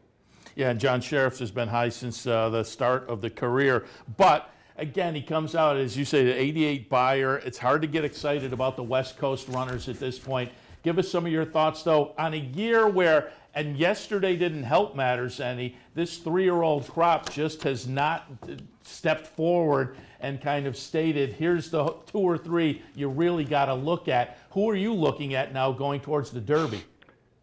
Yeah, and John Sheriffs has been high since the start of the career, but again, he comes out, as you say, the 88 buyer. It's hard to get excited about the West Coast runners at this point. Give us some of your thoughts, though, on a year where, and yesterday didn't help matters any, this 3-year-old crop just has not stepped forward and kind of stated, here's the 2 or 3 you really got to look at. Who are you looking at now going towards the Derby?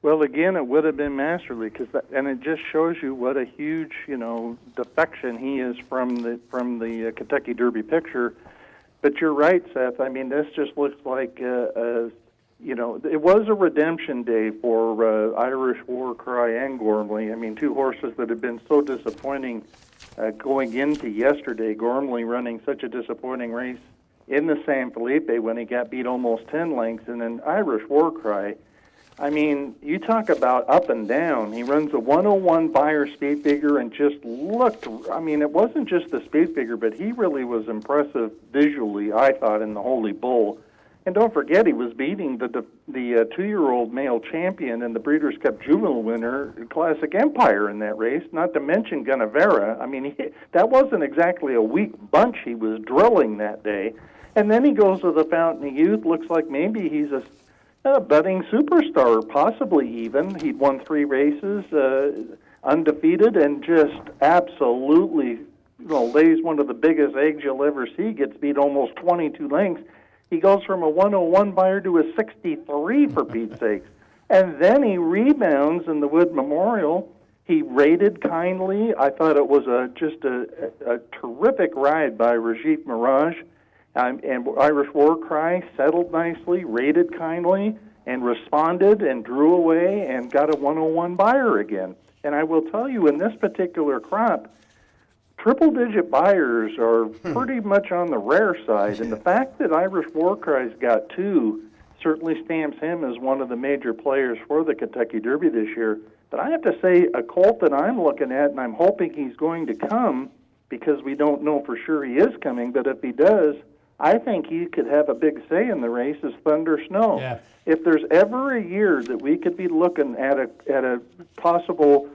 Well, again, it would have been Masterly, and it just shows you what a huge, defection he is from the Kentucky Derby picture. But you're right, Seth. I mean, this just looks like, it was a redemption day for Irish War Cry and Gormley. I mean, 2 horses that have been so disappointing going into yesterday. Gormley running such a disappointing race in the San Felipe when he got beat almost 10 lengths, and then Irish War Cry. I mean, you talk about up and down. He runs a 101 buyer speed figure and just looked, I mean, it wasn't just the speed figure, but he really was impressive visually, I thought, in the Holy Bull. And don't forget, he was beating the 2-year-old male champion and the Breeders' Cup Juvenile winner, Classic Empire, in that race, not to mention Guinevere. I mean, that wasn't exactly a weak bunch he was drilling that day. And then he goes to the Fountain of Youth, looks like maybe he's a budding superstar, possibly even. He'd won 3 races, undefeated, and just absolutely lays one of the biggest eggs you'll ever see, gets beat almost 22 lengths. He goes from a 101 buyer to a 63 for Pete's sakes. And then he rebounds in the Wood Memorial. He rated kindly. I thought it was just a terrific ride by Rajit Mirage. And Irish War Cry settled nicely, rated kindly, and responded and drew away and got a 101 buyer again. And I will tell you, in this particular crop, triple-digit buyers are pretty much on the rare side. And the fact that Irish War Cry's got 2 certainly stamps him as one of the major players for the Kentucky Derby this year. But I have to say, a colt that I'm looking at, and I'm hoping he's going to come, because we don't know for sure he is coming, but if he does, I think he could have a big say in the race, is Thunder Snow. Yeah. If there's ever a year that we could be looking at a possible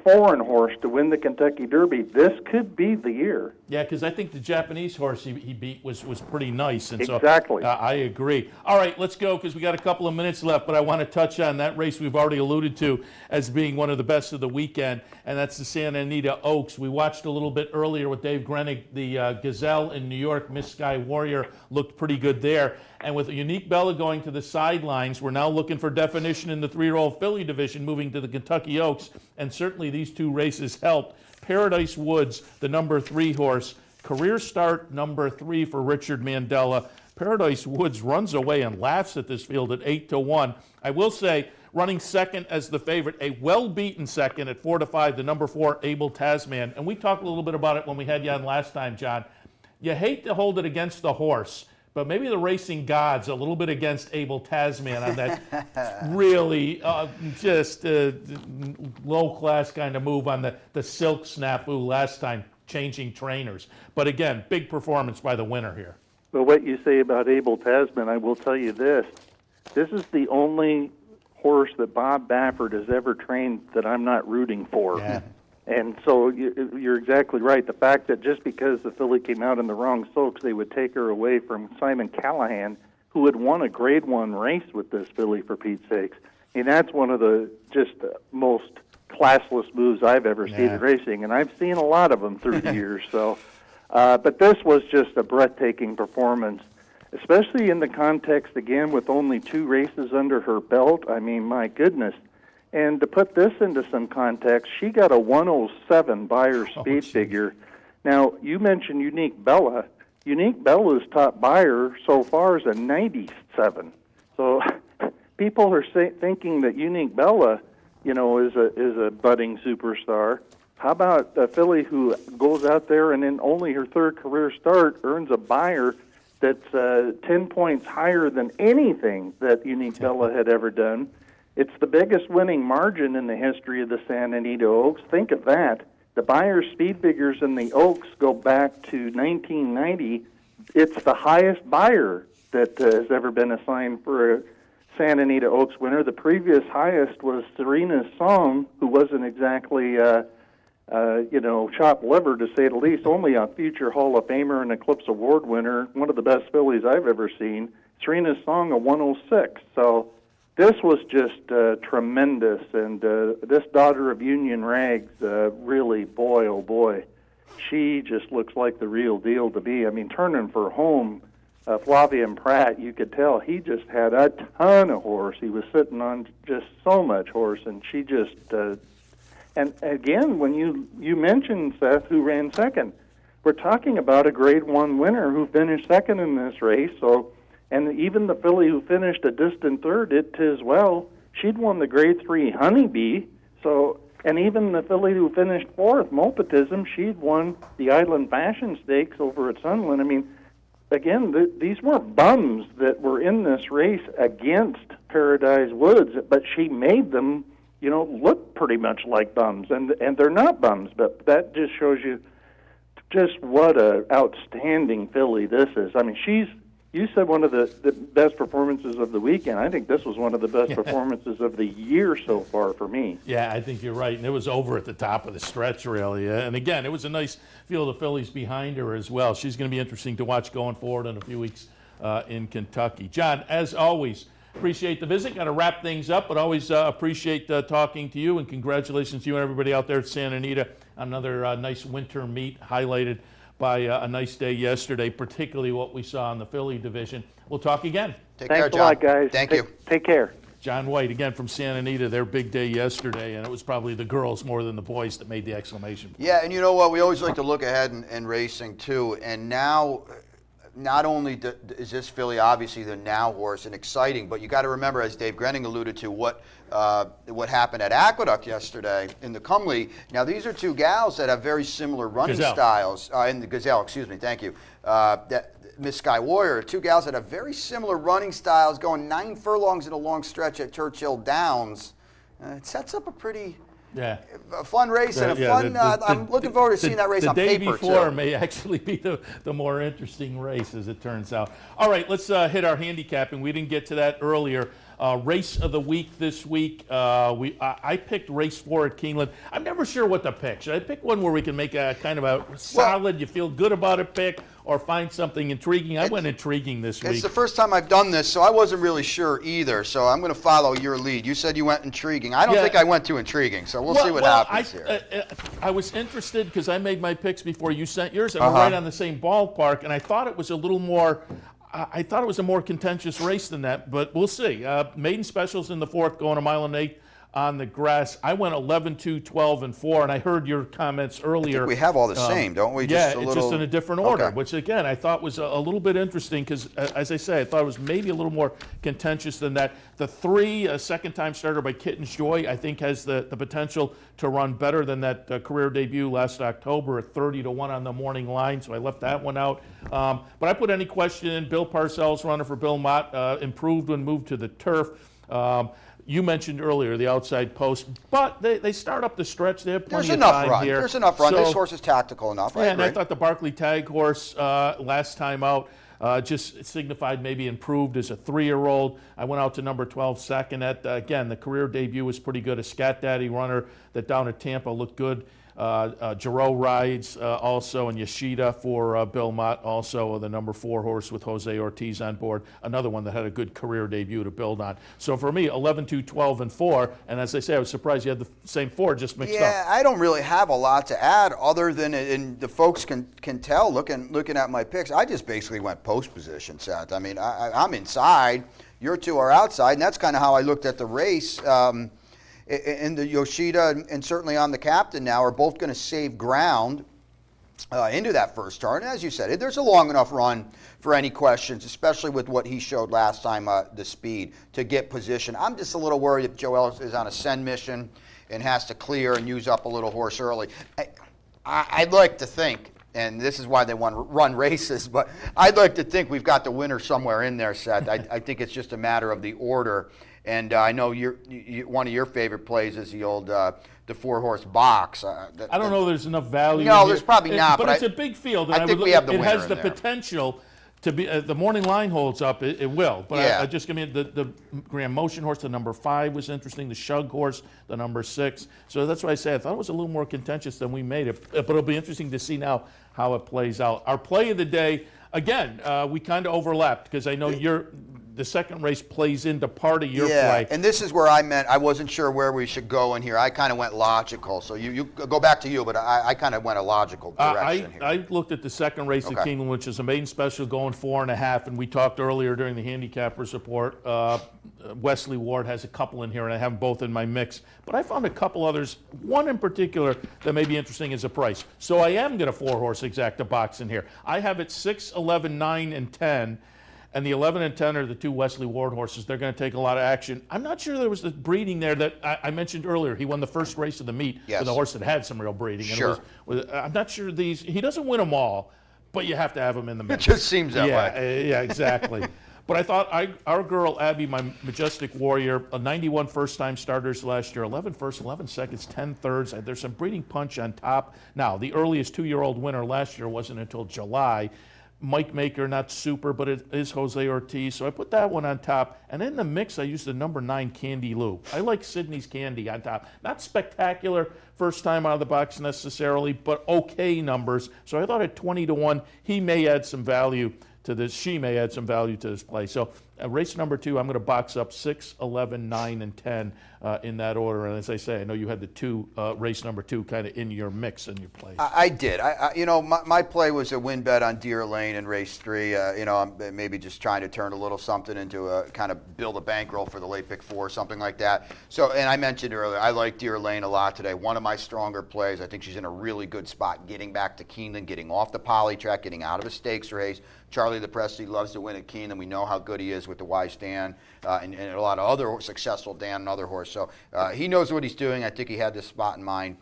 foreign horse to win the Kentucky Derby, this could be the year. Yeah, because I think the Japanese horse he beat was pretty nice. And Exactly. So I agree. All right, let's go because we got a couple of minutes left, but I want to touch on that race we've already alluded to as being one of the best of the weekend, and that's the Santa Anita Oaks. We watched a little bit earlier with Dave Grenig, the Gazelle in New York. Miss Sky Warrior looked pretty good there. And with Unique Bella going to the sidelines, we're now looking for definition in the 3-year-old filly division, moving to the Kentucky Oaks, and certainly these 2 races helped. Paradise Woods, the number 3 horse, career start number 3 for Richard Mandella. Paradise Woods runs away and laughs at this field at 8-1. I will say, running second as the favorite, a well-beaten second at 4-5, the number 4 Abel Tasman. And we talked a little bit about it when we had you on last time, John. You hate to hold it against the horse, but maybe the racing gods a little bit against Abel Tasman on that really just low-class kind of move on the silk snafu last time, changing trainers. But again, big performance by the winner here. Well, what you say about Abel Tasman, I will tell you this. This is the only horse that Bob Baffert has ever trained that I'm not rooting for. Yeah. And so you're exactly right. The fact that just because the filly came out in the wrong sulks, they would take her away from Simon Callahan, who had won a Grade 1 race with this filly, for Pete's sakes. And that's one of the just most classless moves I've ever seen in racing, and I've seen a lot of them through the years. So, but this was just a breathtaking performance, especially in the context, again, with only 2 races under her belt. I mean, my goodness. And to put this into some context, she got a 107 buyer speed figure. Now, you mentioned Unique Bella. Unique Bella's top buyer so far is a 97. So people are thinking that Unique Bella, you know, is a budding superstar. How about a filly who goes out there and in only her 3rd career start earns a buyer that's 10 points higher than anything that Unique Bella had ever done? It's the biggest winning margin in the history of the Santa Anita Oaks. Think of that. The Buyer's speed figures in the Oaks go back to 1990. It's the highest buyer that has ever been assigned for a Santa Anita Oaks winner. The previous highest was Serena's Song, who wasn't exactly, chopped liver, to say the least, only a future Hall of Famer and Eclipse Award winner, one of the best fillies I've ever seen. Serena's Song, a 106. So this was just tremendous, and this daughter of Union Rags, really, boy, oh boy, she just looks like the real deal to be. I mean, turning for home, Flavian Pratt, you could tell he just had a ton of horse. He was sitting on just so much horse, and she just, and again, when you mentioned, Seth, who ran second, we're talking about a Grade 1 winner who finished second in this race, so. And even the filly who finished a distant 3rd, It Tis Well, she'd won the Grade 3 Honeybee. So, and even the filly who finished 4th, Mopatism, she'd won the Island Fashion Stakes over at Sunland. I mean, again, these weren't bums that were in this race against Paradise Woods, but she made them, look pretty much like bums. And they're not bums, but that just shows you just what a outstanding filly this is. I mean, you said one of the best performances of the weekend. I think this was one of the best performances of the year so far for me. Yeah, I think you're right. And it was over at the top of the stretch, really. And again, it was a nice field of fillies behind her as well. She's going to be interesting to watch going forward in a few weeks in Kentucky. John, as always, appreciate the visit. Got to wrap things up, but always appreciate talking to you. And congratulations to you and everybody out there at Santa Anita on another nice winter meet highlighted by a nice day yesterday, particularly what we saw in the Philly division. We'll talk again. Take care, Thanks a John. lot, guys. Thank you. Take care. John White, again from Santa Anita, their big day yesterday, and it was probably the girls more than the boys that made the exclamation point. Yeah, and you know what? We always like to look ahead in racing, too. And now, not only is this Philly obviously the now horse and exciting, but you got to remember, as Dave Grenning alluded to, what happened at Aqueduct yesterday in the Cumley. Now, these are two gals that have very similar running styles. In the Gazelle, excuse me, thank you. Miss Sky Warrior, two gals that have very similar running styles, going 9 furlongs in a long stretch at Churchill Downs. It sets up a pretty fun race and a fun. I'm looking forward to seeing that race on paper, too. The day before too. may actually be the more interesting race, as it turns out. All right, let's hit our handicapping. We didn't get to that earlier. Race of the week this week, I picked race 4 at Keeneland. I'm never sure what to pick. Should I pick one where we can make a kind of a solid, you feel good about it pick, or find something intriguing? I went intriguing this week. It's the first time I've done this, so I wasn't really sure either. So I'm going to follow your lead. You said you went intriguing. I don't think I went too intriguing, so we'll see what happens here. I was interested because I made my picks before you sent yours, and we're right on the same ballpark, and I thought it was a little more... I thought it was a more contentious race than that, but we'll see. Maiden specials in the 4th, going 1.8 miles on the grass. I went 11, 2, 12, and 4, and I heard your comments earlier. I think we have all the same, don't we? It's just in a different order, which, again, I thought was a little bit interesting because, as I say, I thought it was maybe a little more contentious than that. The 3, a second-time starter by Kitten's Joy, I think has the potential to run better than that career debut last October at 30-1 on the morning line, so I left that one out. But I put any question in. Bill Parcells, runner for Bill Mott, improved when moved to the turf. You mentioned earlier the outside post, but they start up the stretch. They have plenty of time here. There's enough run. This horse is tactical enough. And I thought the Barkley Tag horse last time out just signified maybe improved as a 3-year-old. I went out to number 12, Sakinet. Again, the career debut was pretty good. A Scat Daddy runner that down at Tampa looked good. Giroux rides also, and Yoshida for Bill Mott, also the number 4 horse with Jose Ortiz on board, another one that had a good career debut to build on. So for me, 11, 2, 12, and 4, and as I say, I was surprised you had the same 4 just mixed up. Yeah, I don't really have a lot to add other than, and the folks can tell looking at my picks, I just basically went post position, Seth. I mean, I'm inside, your two are outside, and that's kind of how I looked at the race. And the Yoshida and certainly on the captain now are both going to save ground into that first turn. And as you said, there's a long enough run for any questions, especially with what he showed last time, the speed, to get position. I'm just a little worried if Joe Ellis is on a send mission and has to clear and use up a little horse early. I'd like to think, and this is why they want to run races, but I'd like to think we've got the winner somewhere in there, Seth. I think it's just a matter of the order. And I know one of your favorite plays is the old the 4-horse box. I don't know there's enough value. No, there's probably not. But it's a big field. I think we have the winner. It has the potential to be. The morning line holds up. It will. But I just give me the Grand Motion horse. The number 5 was interesting. The Shug horse, the number 6. So that's why I say I thought it was a little more contentious than we made it. But it'll be interesting to see now how it plays out. Our play of the day, again, we kind of overlapped because I know the second race plays into part of your play. And this is where I wasn't sure where we should go in here. I kind of went logical. So you go back to you, but I kind of went a logical direction here. I looked at the second race at Keeneland, which is a maiden special going 4.5, and we talked earlier during the handicappers report. Wesley Ward has a couple in here, and I have them both in my mix. But I found a couple others, one in particular that may be interesting as a price. So I am going to 4-horse exacta box in here. I have it 6, 11, 9, and 10. And the 11 and 10 are the 2 Wesley Ward horses. They're going to take a lot of action. I'm not sure there was the breeding there that I mentioned earlier. He won the first race of the meet with a horse that had some real breeding. Sure. And I'm not sure he doesn't win them all, but you have to have him in the mix. It just seems that way. Yeah, exactly. But I thought our girl, Abby, my Majestic Warrior, 91 first-time starters last year, 11 firsts, 11 seconds, 10 thirds. There's some breeding punch on top. Now, the earliest 2-year-old winner last year wasn't until July. Mike Maker, not super, but it is Jose Ortiz. So I put that one on top. And in the mix, I used the number 9 Candy Lou. I like Sydney's Candy on top. Not spectacular first time out of the box necessarily, but okay numbers. So I thought at 20-1, he may add some value to this. She may add some value to this play. So Race number 2, I'm going to box up 6, 11, 9, and 10 in that order. And as I say, I know you had the race number 2 kind of in your mix and your play. I did. My play was a win bet on Deer Lane in race 3. I'm maybe just trying to turn a little something into a kind of build a bankroll for the late pick 4, something like that. So, and I mentioned earlier, I like Deer Lane a lot today. One of my stronger plays. I think she's in a really good spot, getting back to Keeneland, getting off the poly track, getting out of a stakes race. Charlie LePresti loves to win at Keeneland. We know how good he is with the Wise Dan and a lot of other successful Dan and other horse. So he knows what he's doing. I think he had this spot in mind.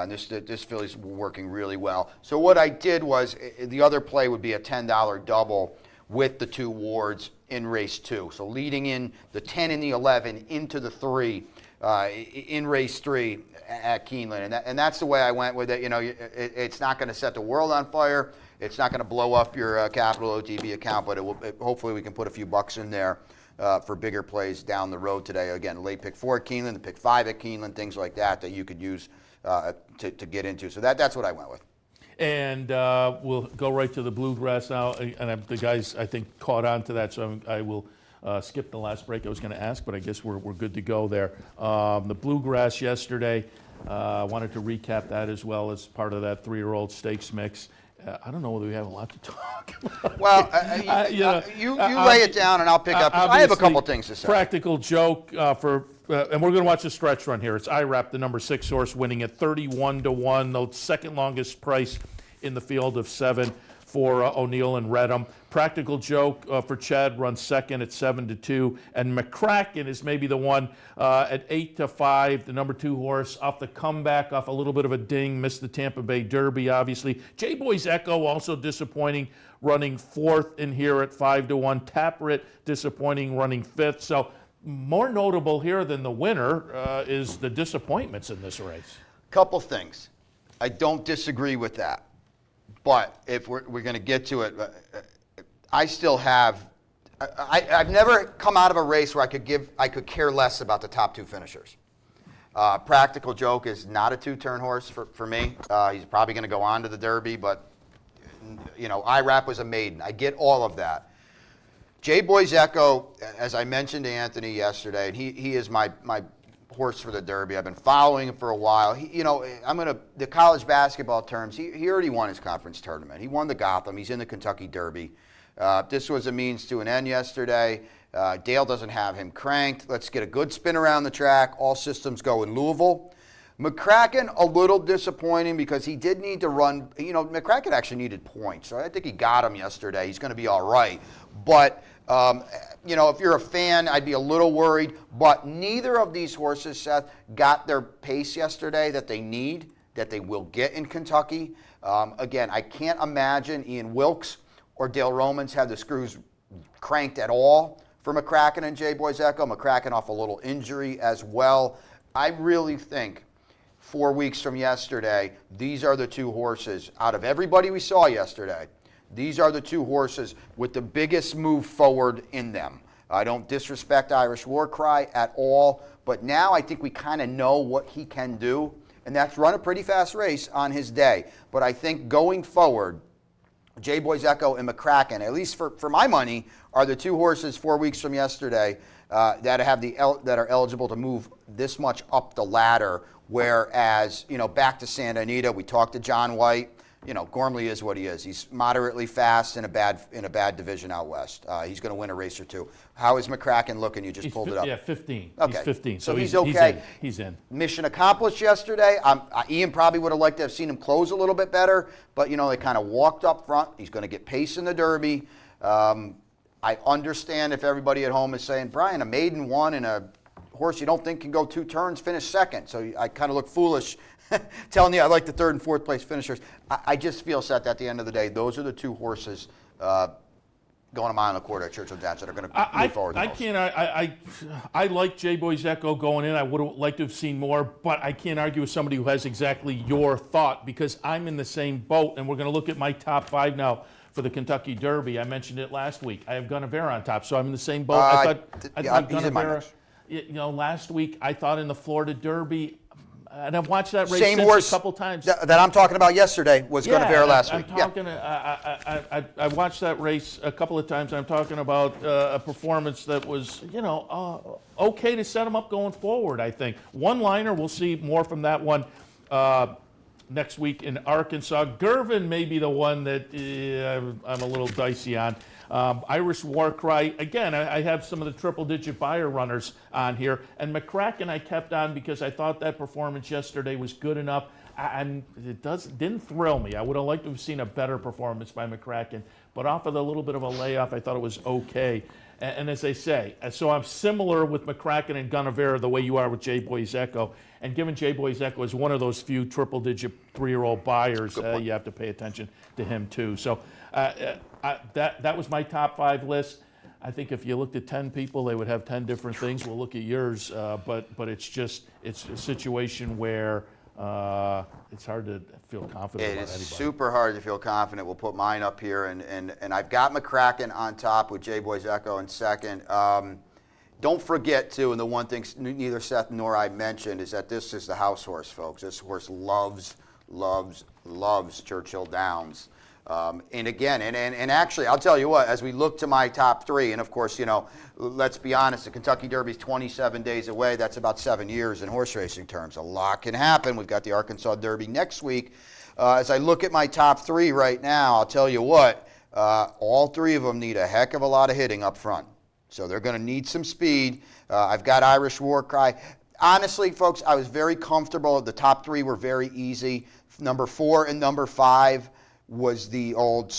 This filly's working really well. So what I did was, the other play would be a $10 double with the 2 wards in race 2. So leading in the 10 and the 11 into the 3 in race 3 at Keeneland. And that's the way I went with it. It's not going to set the world on fire. It's not going to blow up your Capital OTB account, but hopefully we can put a few bucks in there for bigger plays down the road today. Again, late pick 4 at Keeneland, the pick 5 at Keeneland, things like that you could use to get into. So that's what I went with. And we'll go right to the Bluegrass now. And the guys, I think, caught on to that, so I will skip the last break I was going to ask, but I guess we're good to go there. The Bluegrass yesterday, I wanted to recap that as well as part of that 3-year-old stakes mix. I don't know whether we have a lot to talk about. Well, you lay it down and I'll pick up. I have a couple things to say. Practical Joke and we're going to watch a stretch run here. It's IRAP, the number 6 horse, winning at 31-1, the second longest price in the field of 7 for O'Neill and Redham. Practical Joke for Chad runs second at 7-2, and McCracken is maybe the one at 8-5, the number 2 horse off the comeback, off a little bit of a ding, missed the Tampa Bay Derby, obviously. J-Boy's Echo also disappointing, running 4th in here at 5-1. Taprit disappointing, running 5th. So more notable here than the winner is the disappointments in this race. Couple things. I don't disagree with that. But if we're going to get to it, I still have. I've never come out of a race where I could care less about the top 2 finishers. Practical Joke is not a 2-turn horse for me. He's probably going to go on to the Derby, but IRAP was a maiden. I get all of that. J-Boy's Echo, as I mentioned to Anthony yesterday, and he is my horse for the Derby. I've been following him for a while. The college basketball terms, he already won his conference tournament. He won the Gotham. He's in the Kentucky Derby. This was a means to an end yesterday. Dale doesn't have him cranked. Let's get a good spin around the track. All systems go in Louisville. McCracken, a little disappointing because he did need to run. McCracken actually needed points, so I think he got him yesterday. He's going to be all right. But if you're a fan, I'd be a little worried. But neither of these horses, Seth, got their pace yesterday that they need, that they will get in Kentucky. Again, I can't imagine Ian Wilkes or Dale Romans had the screws cranked at all for McCracken and J-Boy's Echo. McCracken off a little injury as well. I really think 4 weeks from yesterday, these are the 2 horses out of everybody we saw yesterday. These are the 2 horses with the biggest move forward in them. I don't disrespect Irish War Cry at all, but now I think we kind of know what he can do, and that's run a pretty fast race on his day. But I think going forward, J-Boy's Echo and McCracken, at least for my money, are the 2 horses 4 weeks from yesterday that are eligible to move this much up the ladder. Whereas, back to Santa Anita, we talked to John White. Gormley is what he is. He's moderately fast in a bad division out west. He's going to win a race or 2. How is McCracken looking? You just pulled it up. Yeah, 15. Okay. He's 15. So he's okay. He's in. Mission accomplished yesterday. Ian probably would have liked to have seen him close a little bit better, but they kind of walked up front. He's going to get pace in the Derby. I understand if everybody at home is saying, Brian, a maiden won and a horse you don't think can go 2 turns finished second. So I kind of look foolish telling you I like the 3rd and 4th place finishers. I just feel set at the end of the day, those are the 2 horses going a mile and a quarter at Churchill Downs that are going to move forward. I like J-Boy's Echo going in. I would have liked to have seen more, but I can't argue with somebody who has exactly your thought because I'm in the same boat, and we're going to look at my top 5 now for the Kentucky Derby. I mentioned it last week. I have Gunnevera on top, so I'm in the same boat. I thought he's in my mix. Last week I thought in the Florida Derby, And I've watched that race Same since horse a couple times. that I'm talking about yesterday was Guinevere last week. I watched that race a couple of times. I'm talking about a performance that was, okay to set him up going forward, I think. One-liner, we'll see more from that one next week in Arkansas. Gervin may be the one that I'm a little dicey on. Irish War Cry, again, I have some of the triple-digit buyer runners on here, and McCracken I kept on because I thought that performance yesterday was good enough, and it didn't thrill me. I would have liked to have seen a better performance by McCracken, but off of a little bit of a layoff, I thought it was okay. And as I say, so I'm similar with McCracken and Guinevere the way you are with J-Boy's Echo, and given J-Boy's Echo is one of those few triple-digit 3-year-old buyers, you have to pay attention to him too. So that was my top 5 list. I think if you looked at 10 people, they would have 10 different things. We'll look at yours, but it's a situation where it's hard to feel confident about anybody. It is super hard to feel confident. We'll put mine up here, and I've got McCracken on top with J-Boy's Echo in second. Don't forget, too, and the one thing neither Seth nor I mentioned is that this is the house horse, folks. This horse loves Churchill Downs. And again, and actually, I'll tell you what, as we look to my top 3, and of course, let's be honest, the Kentucky Derby's 27 days away. That's about 7 years in horse racing terms. A lot can happen. We've got the Arkansas Derby next week. As I look at my top 3 right now, I'll tell you what, all 3 of them need a heck of a lot of hitting up front. So they're going to need some speed. I've got Irish War Cry. Honestly, folks, I was very comfortable. The top 3 were very easy. Number 4 and number 5 was the old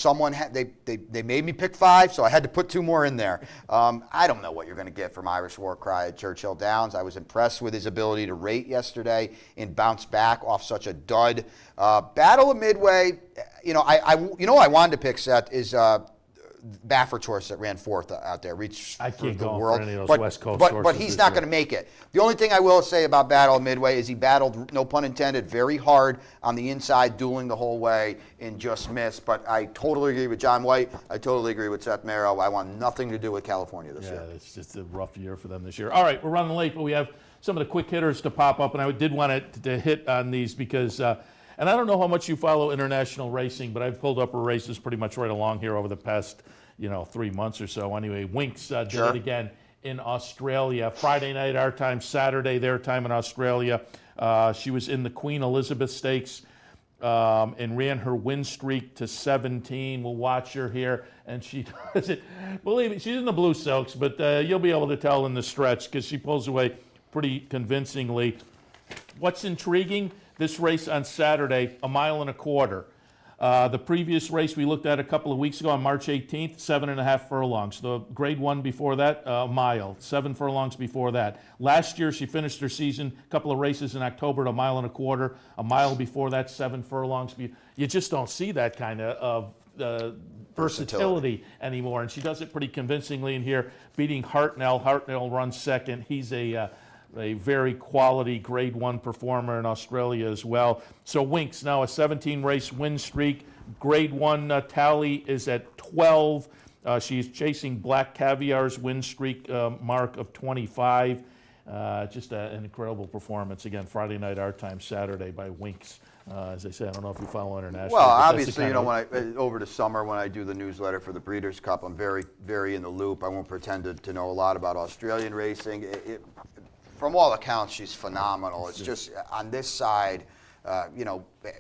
they made me pick 5, so I had to put 2 more in there. I don't know what you're going to get from Irish War Cry at Churchill Downs. I was impressed with his ability to rate yesterday and bounce back off such a dud. Battle of Midway, I wanted to pick, Seth, is Baffert's horse that ran 4th out there, reached I can't the go world. for any of those West Coast horses. But he's not going to make it. The only thing I will say about Battle of Midway is he battled, no pun intended, very hard on the inside, dueling the whole way and just missed. But I totally agree with John White. I totally agree with Seth Merrow. I want nothing to do with California this year. Yeah, it's just a rough year for them this year. All right, we're running late, but we have some of the quick hitters to pop up, and I did want to hit on these because and I don't know how much you follow international racing, but I've pulled up races pretty much right along here over the past 3 months or so. Anyway, Winks did it again in Australia. Friday night our time, Saturday their time in Australia. She was in the Queen Elizabeth Stakes and ran her win streak to 17. We'll watch her here, and she does it. Believe me, she's in the blue silks, but you'll be able to tell in the stretch because she pulls away pretty convincingly. What's intriguing? This race on Saturday, 1.25 miles. The previous race we looked at a couple of weeks ago on March 18th, 7.5 furlongs. The grade 1 before that, a mile, 7 furlongs before that. Last year she finished her season, a couple of races in October at 1.25 miles. A mile before that, 7 furlongs. You just don't see that kind of versatility anymore, and she does it pretty convincingly in here, beating Hartnell. Hartnell runs second. He's a very quality grade 1 performer in Australia as well. So Winks now a 17-race win streak. Grade 1 tally is at 12. She's chasing Black Caviar's win streak mark of 25. Just an incredible performance. Again, Friday night our time, Saturday by Winks. As I said, I don't know if you follow international. Well, obviously, when over the summer when I do the newsletter for the Breeders' Cup, I'm very, very in the loop. I won't pretend to know a lot about Australian racing. From all accounts, she's phenomenal. It's just on this side,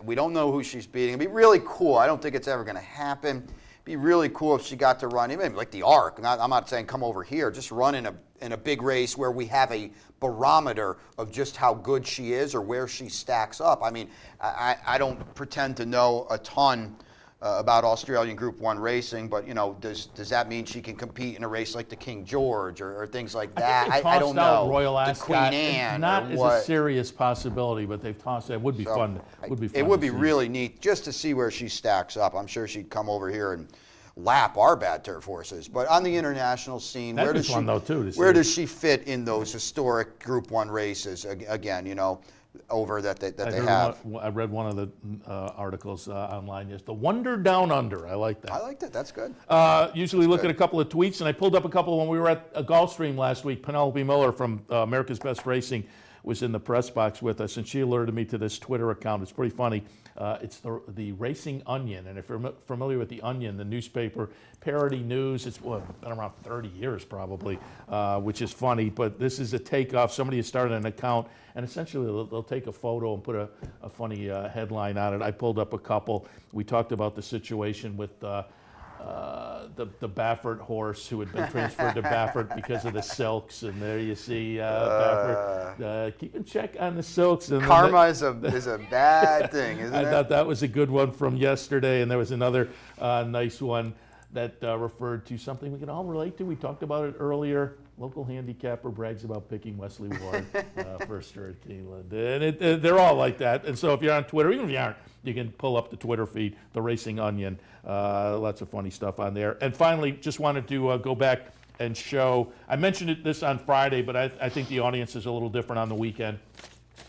we don't know who she's beating. It'd be really cool. I don't think it's ever going to happen. It'd be really cool if she got to run, even like the Arc. I'm not saying come over here. Just run in a big race where we have a barometer of just how good she is or where she stacks up. I mean, I don't pretend to know a ton about Australian Group 1 racing, but does that mean she can compete in a race like the King George or things like that? I don't know. Royal the Ascot, Queen Anne, not as a serious possibility, but they've tossed it. It would be fun. It would be really neat just to see where she stacks up. I'm sure she'd come over here and lap our bad turf horses. But on the international scene, where does she fit in those historic Group 1 races again? Over that they have. I read one of the articles online yesterday. The Wonder Down Under. I like that. I like that. That's good. Usually look at a couple of tweets, and I pulled up a couple when we were at a Gulfstream last week. Penelope Miller from America's Best Racing was in the press box with us, and she alerted me to this Twitter account. It's pretty funny. It's the Racing Onion, and if you're familiar with the Onion, the newspaper, parody news, it's been around 30 years probably, which is funny, but this is a takeoff. Somebody has started an account, and essentially they'll take a photo and put a funny headline on it. I pulled up a couple. We talked about the situation with the Baffert horse who had been transferred to Baffert because of the silks, and there you see Baffert keeping check on the silks. And karma is a bad thing, isn't it? I thought that was a good one from yesterday, and there was another nice one that referred to something we can all relate to. We talked about it earlier. Local handicapper brags about picking Wesley Ward first at Keeneland. And they're all like that. And so if you're on Twitter, even if you aren't, you can pull up the Twitter feed, the Racing Onion. Lots of funny stuff on there. And finally, just wanted to go back and show, I mentioned this on Friday, but I think the audience is a little different on the weekend.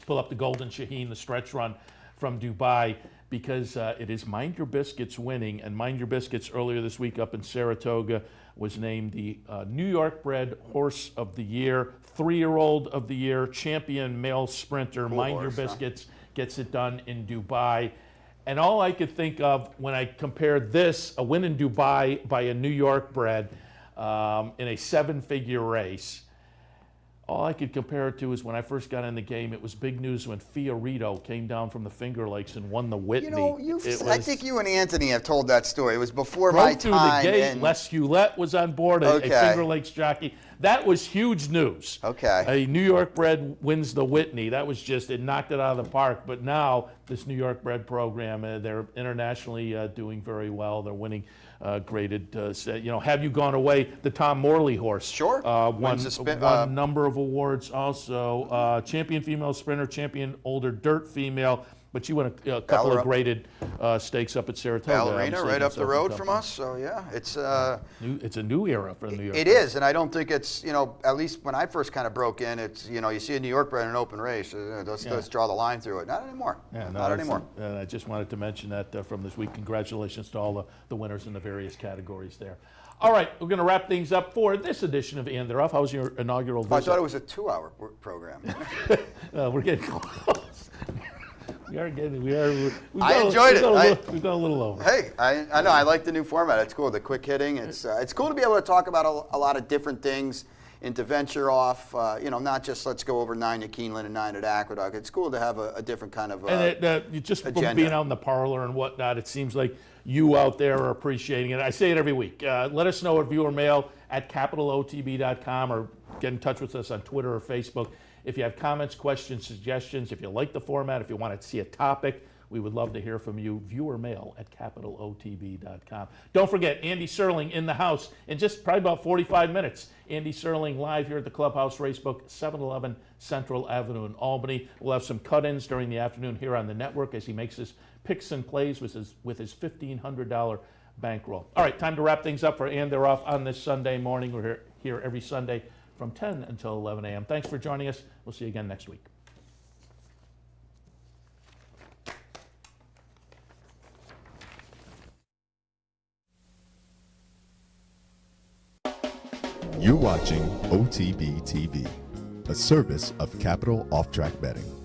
Pull up the Golden Shaheen, the stretch run from Dubai, because it is Mind Your Biscuits winning. And Mind Your Biscuits earlier this week up in Saratoga was named the New York bred horse of the year, 3-year-old of the year, champion male sprinter. Cool Mind horse, Your Biscuits gets it done in Dubai. And all I could think of when I compared this, a win in Dubai by a New York bred in a 7-figure race, all I could compare it to is when I first got in the game, it was big news when Fiorito came down from the Finger Lakes and won the Whitney. You know, I think you and Anthony have told that story. It was before my through time. The gate. Les Hewlett was on board, a Finger Lakes jockey. That was huge news. Okay. A New York bred wins the Whitney. That was just, it knocked it out of the park. But now, this New York bred program, they're internationally doing very well. They're winning graded, Have You Gone Away, the Tom Morley horse. Sure. Won a number of awards also. Champion female sprinter, champion older dirt female. But you won a couple of graded stakes up at Saratoga. Ballerina right up the road from us. So yeah, it's a new era for New York. It is, and I don't think it's, at least when I first kind of broke in, it's, you see a New York bred in an open race, let's draw the line through it. Not anymore. Yeah, not anymore. I just wanted to mention that from this week. Congratulations to all the winners in the various categories there. All right, we're going to wrap things up for this edition of And They're Off. How was your inaugural visit? I thought it was a 2-hour program. We're getting close. I enjoyed it. We've gone a little over. Hey, I know. I like the new format. It's cool. The quick hitting. It's cool to be able to talk about a lot of different things and to venture off. Not just let's go over 9 at Keeneland and 9 at Aqueduct. It's cool to have a different kind of just agenda. From being out in the parlor and whatnot, it seems like you out there are appreciating it. I say it every week. Let us know at viewer mail at capitalotb.com or get in touch with us on Twitter or Facebook. If you have comments, questions, suggestions, if you like the format, if you want to see a topic, we would love to hear from you. Viewer mail at capitalotb.com. Don't forget, Andy Serling in the house in just probably about 45 minutes. Andy Serling live here at the Clubhouse Racebook, 711 Central Avenue in Albany. We'll have some cut-ins during the afternoon here on the network as he makes his picks and plays with his $1,500 bankroll. All right, time to wrap things up for And They're Off on this Sunday morning. We're here every Sunday from 10 until 11 a.m. Thanks for joining us. We'll see you again next week. You're watching OTB TV, a service of Capital Off Track Betting.